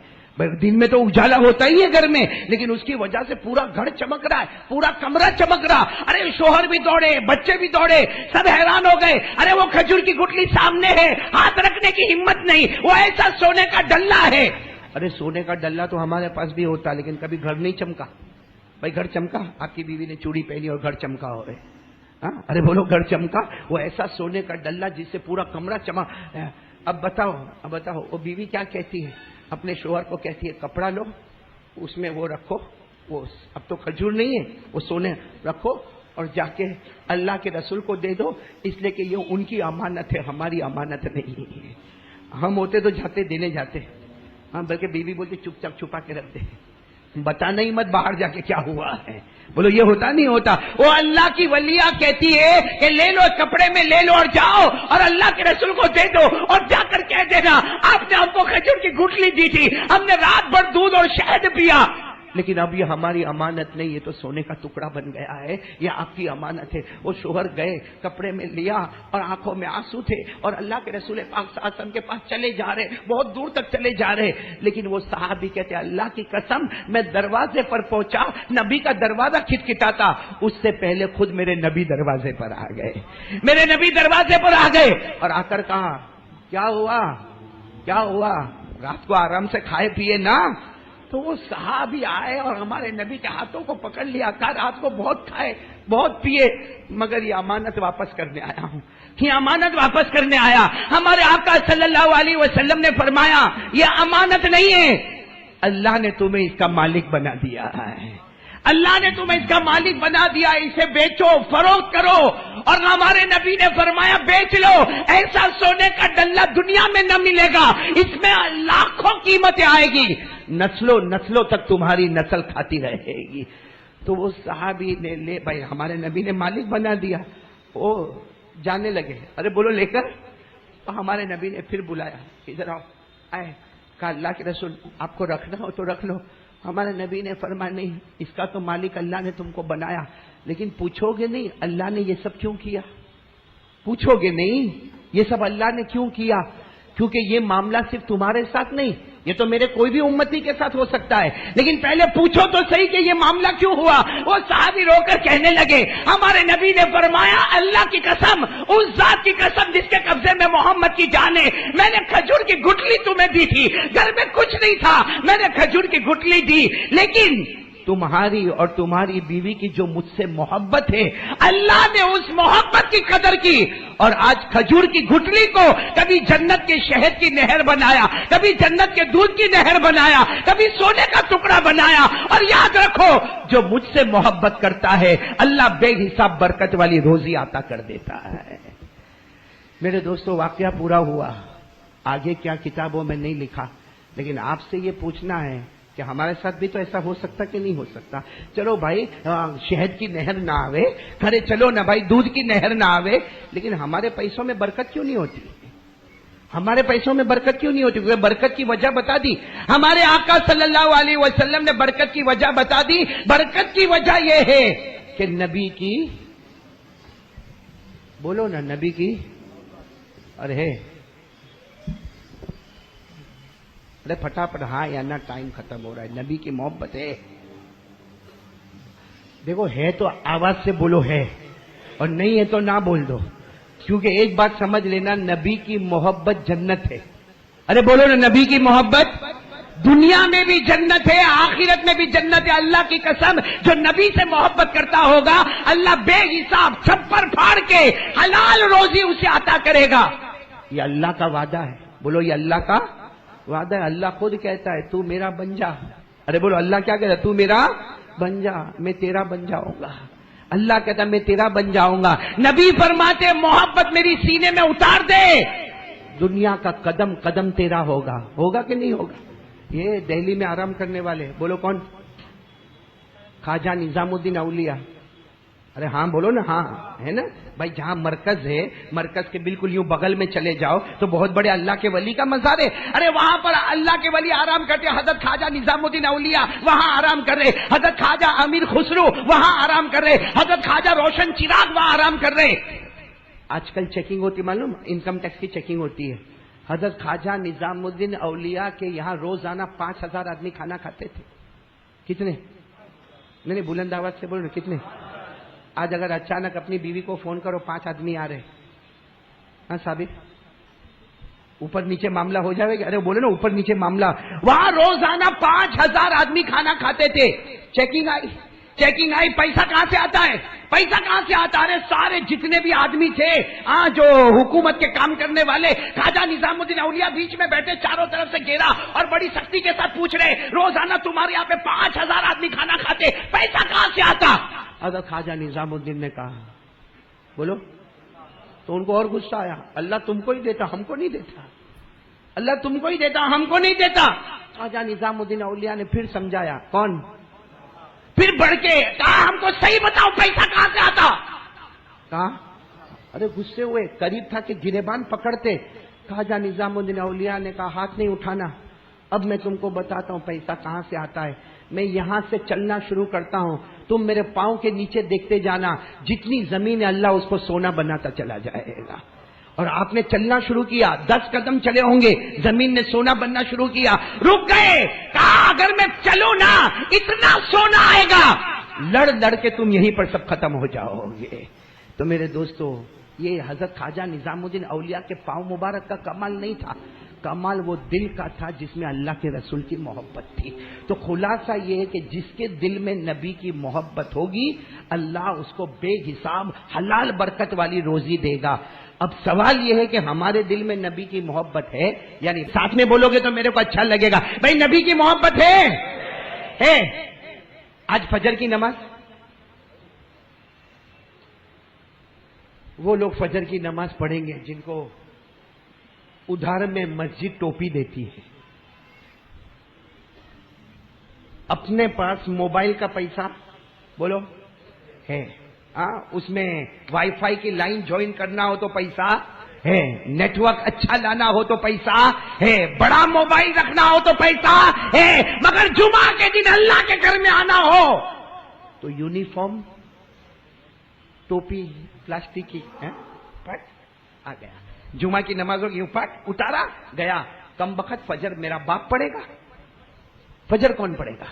دن میں تو اجالا ہوتا ہی ہے گھر میں، لیکن اس کی وجہ سے پورا گھر چمک رہا ہے، پورا کمرہ چمک رہا. ارے شوہر بھی دوڑے، بچے بھی دوڑے، سب حیران ہو گئے. ارے وہ کھجور کی گٹلی سامنے ہے، ہاتھ رکھنے کی ہمت نہیں، وہ ایسا سونے کا ڈلہ ہے. ارے سونے کا ڈلہ تو ہمارے پاس بھی ہوتا، لیکن کبھی گھر نہیں چمکا. بھائی گھر چمکا؟ آپ کی بیوی نے چوڑی پہنی اور گھر چمکا ہو رہے. ارے بولو گھر چمکا؟ وہ ایسا سونے کا ڈلہ جس سے پورا کمرہ چمک. اب بتاؤ وہ بیوی کیا کہتی ہے؟ اپنے شوہر کو کہتی ہے کپڑا لو، اس میں وہ رکھو، وہ اب تو کھجور نہیں ہے، وہ سونے رکھو اور جا کے اللہ کے رسول کو دے دو، اس لیے کہ یہ ان کی امانت ہے، ہماری امانت نہیں ہے. ہم ہوتے تو جاتے دینے جاتے، بلکہ بیوی بولتی چپ چاپ چھپا کے رکھ دے، بتانا ہی مت باہر جا کے کیا ہوا ہے. بولو یہ ہوتا نہیں ہوتا. وہ اللہ کی ولیہ کہتی ہے کہ لے لو، کپڑے میں لے لو اور جاؤ اور اللہ کے رسول کو دے دو اور جا کر کہہ دینا آپ نے ہم کو کھجور کی گٹلی دی تھی، ہم نے رات بھر دودھ اور شہد پیا، لیکن اب یہ ہماری امانت نہیں، یہ تو سونے کا ٹکڑا بن گیا ہے، یہ آپ کی امانت ہے. وہ شوہر گئے، کپڑے میں لیا اور آنکھوں میں آنسو تھے اور اللہ کے رسول پاک صلی اللہ علیہ وسلم کے پاس چلے جا رہے، بہت دور تک چلے جا رہے. لیکن وہ صحابی کہتے اللہ کی قسم میں دروازے پر پہنچا، نبی کا دروازہ کھٹکھٹاتا، اس سے پہلے خود میرے نبی دروازے پر آ گئے، میرے نبی دروازے پر آ گئے اور آ کر کہا کیا ہوا رات کو آرام سے کھائے پیے نا؟ تو وہ صحابی آئے اور ہمارے نبی کے ہاتھوں کو پکڑ لیا، کہا رات کو بہت کھائے بہت پیے، مگر یہ امانت واپس کرنے آیا ہوں، یہ امانت واپس کرنے آیا. ہمارے آقا صلی اللہ علیہ وسلم نے فرمایا یہ امانت نہیں ہے، اللہ نے تمہیں اس کا مالک بنا دیا ہے، اللہ نے تمہیں اس کا مالک بنا دیا، اسے بیچو، فروخت کرو. اور ہمارے نبی نے فرمایا بیچ لو، ایسا سونے کا ڈلہ دنیا میں نہ ملے گا، اس میں لاکھوں قیمتیں آئے گی، نسلوں تک تمہاری نسل کھاتی رہے گی. تو وہ صحابی نے لے بھائی ہمارے نبی نے مالک بنا دیا، وہ جانے لگے. ارے بولو لے کر. ہمارے نبی نے پھر بلایا ادھر آؤ، آئے، کہا اللہ کے رسول آپ کو رکھنا ہو تو رکھ لو. ہمارے نبی نے فرمایا نہیں، اس کا تو مالک اللہ نے تم کو بنایا، لیکن پوچھو گے نہیں اللہ نے یہ سب کیوں کیا؟ پوچھو گے نہیں یہ سب اللہ نے کیوں کیا؟ کیونکہ یہ معاملہ صرف تمہارے ساتھ نہیں، یہ تو میرے کوئی بھی امتی کے ساتھ ہو سکتا ہے، لیکن پہلے پوچھو تو صحیح کہ یہ معاملہ کیوں ہوا. وہ صحابی رو کر کہنے لگے ہمارے نبی نے فرمایا اللہ کی قسم، اس ذات کی قسم جس کے قبضے میں محمد کی جان ہے، میں نے کھجور کی گٹلی تمہیں دی تھی، گھر میں کچھ نہیں تھا، میں نے کھجور کی گٹلی دی، لیکن تمہاری اور تمہاری بیوی کی جو مجھ سے محبت ہے، اللہ نے اس محبت کی قدر کی اور آج کھجور کی گٹلی کو کبھی جنت کے شہد کی نہر بنایا، کبھی جنت کے دودھ کی نہر بنایا، کبھی سونے کا ٹکڑا بنایا. اور یاد رکھو جو مجھ سے محبت کرتا ہے اللہ بے حساب برکت والی روزی عطا کر دیتا ہے. میرے دوستو واقعہ پورا ہوا، آگے کیا کتابوں میں نہیں لکھا، لیکن آپ سے یہ پوچھنا ہے کہ ہمارے ساتھ بھی تو ایسا ہو سکتا کہ نہیں ہو سکتا؟ چلو بھائی شہد کی نہر نہ آوے، کھڑے چلو نہ بھائی دودھ کی نہر نہ آوے، لیکن ہمارے پیسوں میں برکت کیوں نہیں ہوتی؟ ہمارے پیسوں میں برکت کیوں نہیں ہوتی؟ کیونکہ برکت کی وجہ بتا دی ہمارے آقا صلی اللہ علیہ وسلم نے، برکت کی وجہ بتا دی. برکت کی وجہ یہ ہے کہ نبی کی، بولو نا نبی کی، ارے پھٹافٹ ہاں یا نہ، ٹائم ختم ہو رہا ہے. نبی کی محبت ہے، دیکھو ہے تو آواز سے بولو ہے، اور نہیں ہے تو نہ بول دو، کیونکہ ایک بات سمجھ لینا نبی کی محبت جنت ہے. ارے بولو نا نبی کی محبت دنیا میں بھی جنت ہے، آخرت میں بھی جنت ہے. اللہ کی قسم جو نبی سے محبت کرتا ہوگا اللہ بے حساب چھپر پھاڑ کے حلال روزی اسے عطا کرے گا. یہ اللہ کا وعدہ ہے. بولو یہ اللہ کا وعدہ ہے. اللہ خود کہتا ہے تو میرا بن جا. ارے بولو اللہ کیا کہتا ہے؟ تو میرا بن جا، میں تیرا بن جاؤں گا. اللہ کہتا ہے میں تیرا بن جاؤں گا. نبی فرماتے محبت میری سینے میں اتار دے، دنیا کا قدم قدم تیرا ہوگا. ہوگا کہ نہیں ہوگا؟ یہ دہلی میں آرام کرنے والے بولو کون؟ خواجہ نظام الدین اولیاء. ارے ہاں بولو نا، ہاں ہے نا بھائی. جہاں مرکز ہے، مرکز کے بالکل یوں بغل میں چلے جاؤ تو بہت بڑے اللہ کے ولی کا مزار ہے. ارے وہاں پر اللہ کے ولی آرام کرتے، حضرت خواجہ نظام الدین اولیاء وہاں آرام کر رہے، حضرت خواجہ امیر خسرو وہاں آرام کر رہے، حضرت خواجہ روشن چراغ وہاں آرام کر رہے. آج کل چیکنگ ہوتی معلوم، انکم ٹیکس کی چیکنگ ہوتی ہے. حضرت خواجہ نظام الدین اولیاء کے یہاں روزانہ 5000 آدمی کھانا کھاتے تھے. کتنے؟ نہیں بلند آواز سے بول رہے کتنے؟ آج اگر اچانک اپنی بیوی کو فون کرو 5 آدمی آ رہے, ہاں ثابت اوپر نیچے معاملہ ہو جائے گا. ارے بولے نا اوپر نیچے معاملہ. وہاں روزانہ 5000 آدمی کھانا کھاتے تھے. چیکنگ آئی پیسہ کہاں سے آتا ہے؟ پیسہ کہاں سے آتا ہے؟ سارے جتنے بھی آدمی تھے جو حکومت کے کام کرنے والے, خواجہ نظام الدین اولیاء بیچ میں بیٹھے, چاروں طرف سے گھیرا اور بڑی سختی کے ساتھ پوچھ رہے, روزانہ تمہارے یہاں پہ 5000 آدمی کھانا کھاتے, پیسہ کہاں سے آتا؟ حضرت خواجہ نظام الدین نے کہا بولو. تو ان کو اور غصہ آیا, اللہ تم کو ہی دیتا ہم کو نہیں دیتا, اللہ تم کو ہی دیتا ہم کو نہیں دیتا. خواجہ نظام الدین اولیاء نے پھر سمجھایا. کون؟ پھر بڑھ کے کہا ہم کو صحیح بتاؤ پیسہ کہاں سے آتا. کہا ارے غصے ہوئے, قریب تھا کہ گریبان پکڑتے. خواجہ نظام الدین اولیاء نے کہا ہاتھ نہیں اٹھانا, اب میں تم کو بتاتا ہوں پیسہ کہاں سے آتا ہے. میں یہاں سے چلنا شروع کرتا ہوں, تم میرے پاؤں کے نیچے دیکھتے جانا, جتنی زمین ہے اللہ اس کو سونا بناتا چلا جائے گا. اور آپ نے چلنا شروع کیا, 10 قدم چلے ہوں گے, زمین نے سونا بننا شروع کیا. رک گئے, کہا اگر میں چلوں نا اتنا سونا آئے گا, لڑ کے تم یہیں پر سب ختم ہو جاؤ گے. تو میرے دوستو, یہ حضرت خواجہ نظام الدین اولیاء کے پاؤں مبارک کا کمال نہیں تھا, کمال وہ دل کا تھا جس میں اللہ کے رسول کی محبت تھی. تو خلاصہ یہ ہے کہ جس کے دل میں نبی کی محبت ہوگی اللہ اس کو بے حساب حلال برکت والی روزی دے گا. اب سوال یہ ہے کہ ہمارے دل میں نبی کی محبت ہے, یعنی ساتھ میں بولو گے تو میرے کو اچھا لگے گا. بھائی نبی کی محبت ہے. آج فجر کی نماز, وہ لوگ فجر کی نماز پڑھیں گے جن کو ادھار میں مسجد ٹوپی دیتی ہے, اپنے پاس موبائل کا پیسہ بولو ہے, اس میں وائی فائی کی لائن جوائن کرنا ہو تو پیسہ ہے, نیٹ ورک اچھا لانا ہو تو پیسہ ہے, بڑا موبائل رکھنا ہو تو پیسہ ہے, مگر جمعہ کے دن اللہ کے گھر میں آنا ہو تو یونیفارم ٹوپی پلاسٹک کی پٹ آ گیا. جمعہ کی نمازوں کی پٹ اتارا گیا. کم بخت فجر میرا باپ پڑھے گا, فجر کون پڑھے گا؟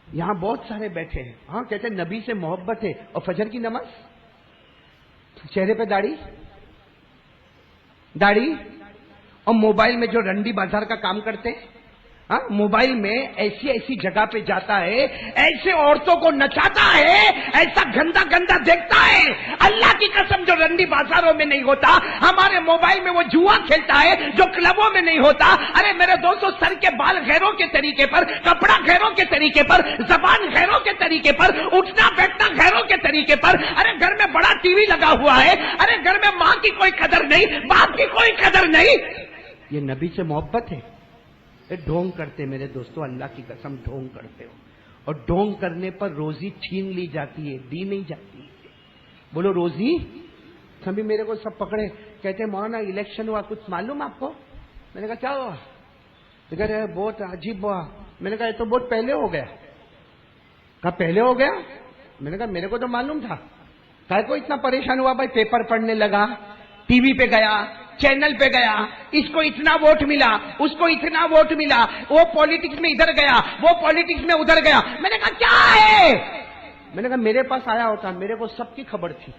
یہاں بہت سارے بیٹھے ہیں, ہاں کہتے ہیں نبی سے محبت ہے, اور فجر کی نماز, چہرے پہ داڑھی اور موبائل میں جو رنڈی بازار کا کام کرتے, موبائل میں ایسی جگہ پہ جاتا ہے, ایسے عورتوں کو نچاتا ہے, ایسا گندا دیکھتا ہے. اللہ کی قسم جو رنڈی بازاروں میں نہیں ہوتا, ہمارے موبائل میں وہ جوا کھیلتا ہے جو کلبوں میں نہیں ہوتا. ارے میرے دوستوں, سر کے بال غیروں کے طریقے پر, کپڑا غیروں کے طریقے پر, زبان غیروں کے طریقے پر, اٹھنا بیٹھنا غیروں کے طریقے پر. ارے گھر میں بڑا ٹی وی لگا ہوا ہے, ارے گھر میں ماں کی کوئی قدر نہیں, باپ کی کوئی قدر نہیں. یہ نبی سے محبت ہے؟ ڈھونگ کرتے میرے دوستو, اللہ کی قسم ڈھونگ کرتے ہو, اور ڈھونگ کرنے پر روزی چھین لی جاتی ہے, دی نہیں جاتی. بولو روزی. کبھی میرے کو سب پکڑے, کہتے مولانا الیکشن ہوا, کچھ معلوم آپ کو؟ میں نے کہا کیا ہوا؟ کہتے بہت عجیب ہوا. میں نے کہا یہ تو بہت پہلے ہو گیا. کہا پہلے ہو گیا؟ میں نے کہا میرے کو تو معلوم تھا. کہا کو اتنا پریشان ہوا؟ بھائی پیپر پڑھنے لگا, ٹی وی پہ گیا, چینل پہ گیا, اس کو اتنا ووٹ ملا, اس کو اتنا ووٹ ملا, وہ پالیٹکس میں ادھر گیا, وہ پالیٹکس میں ادھر گیا. میں نے کہا کیا ہے؟ میں نے کہا میرے پاس آیا ہوتا, میرے کو سب کی خبر تھی.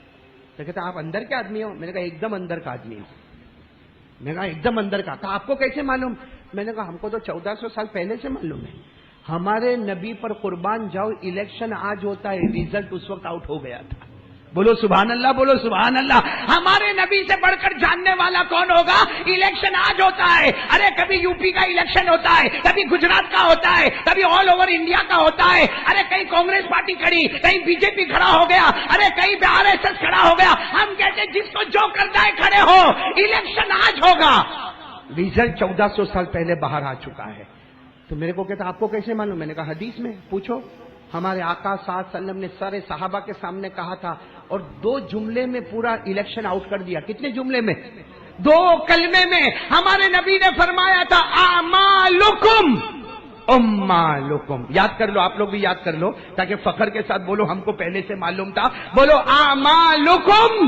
تو کہتا آپ اندر کے آدمی ہو؟ میں نے کہا ایک دم اندر کا آدمی ہوں. میں نے کہا ایک دم اندر کا. آپ کو کیسے معلوم؟ میں نے کہا ہم کو تو 1400 سال پہلے سے معلوم ہے. ہمارے نبی پر قربان جاؤ, الیکشن آج ہوتا ہے, ریزلٹ اس وقت آؤٹ ہو گیا تھا. بولو سبحان اللہ, بولو سبحان اللہ. ہمارے نبی سے بڑھ کر جاننے والا کون ہوگا؟ الیکشن آج ہوتا ہے. ارے کبھی یو پی کا الیکشن ہوتا ہے, کبھی گجرات کا ہوتا ہے, کبھی آل اوور انڈیا کا ہوتا ہے. ارے کہیں کانگریس پارٹی کھڑی, کہیں بی جے پی کھڑا ہو گیا, ارے کہیں RSS کھڑا ہو گیا. ہم کہتے ہیں جس کو جو کرنا ہے کھڑے ہو, الیکشن آج ہوگا. ریزلٹ 1400 سال پہلے باہر آ چکا ہے. تو میرے کو کہتا آپ کو کیسے معلوم؟ میں نے کہا حدیث میں پوچھو. ہمارے آقا صلی اللہ علیہ وسلم نے سارے صحابہ کے سامنے کہا تھا, اور 2 جملے میں پورا الیکشن آؤٹ کر دیا. کتنے جملے میں؟ 2 کلمے میں. ہمارے نبی نے فرمایا تھا اعمالکم امالکم. یاد کر لو, آپ لوگ بھی یاد کر لو تاکہ فخر کے ساتھ بولو ہم کو پہلے سے معلوم تھا. بولو اعمالکم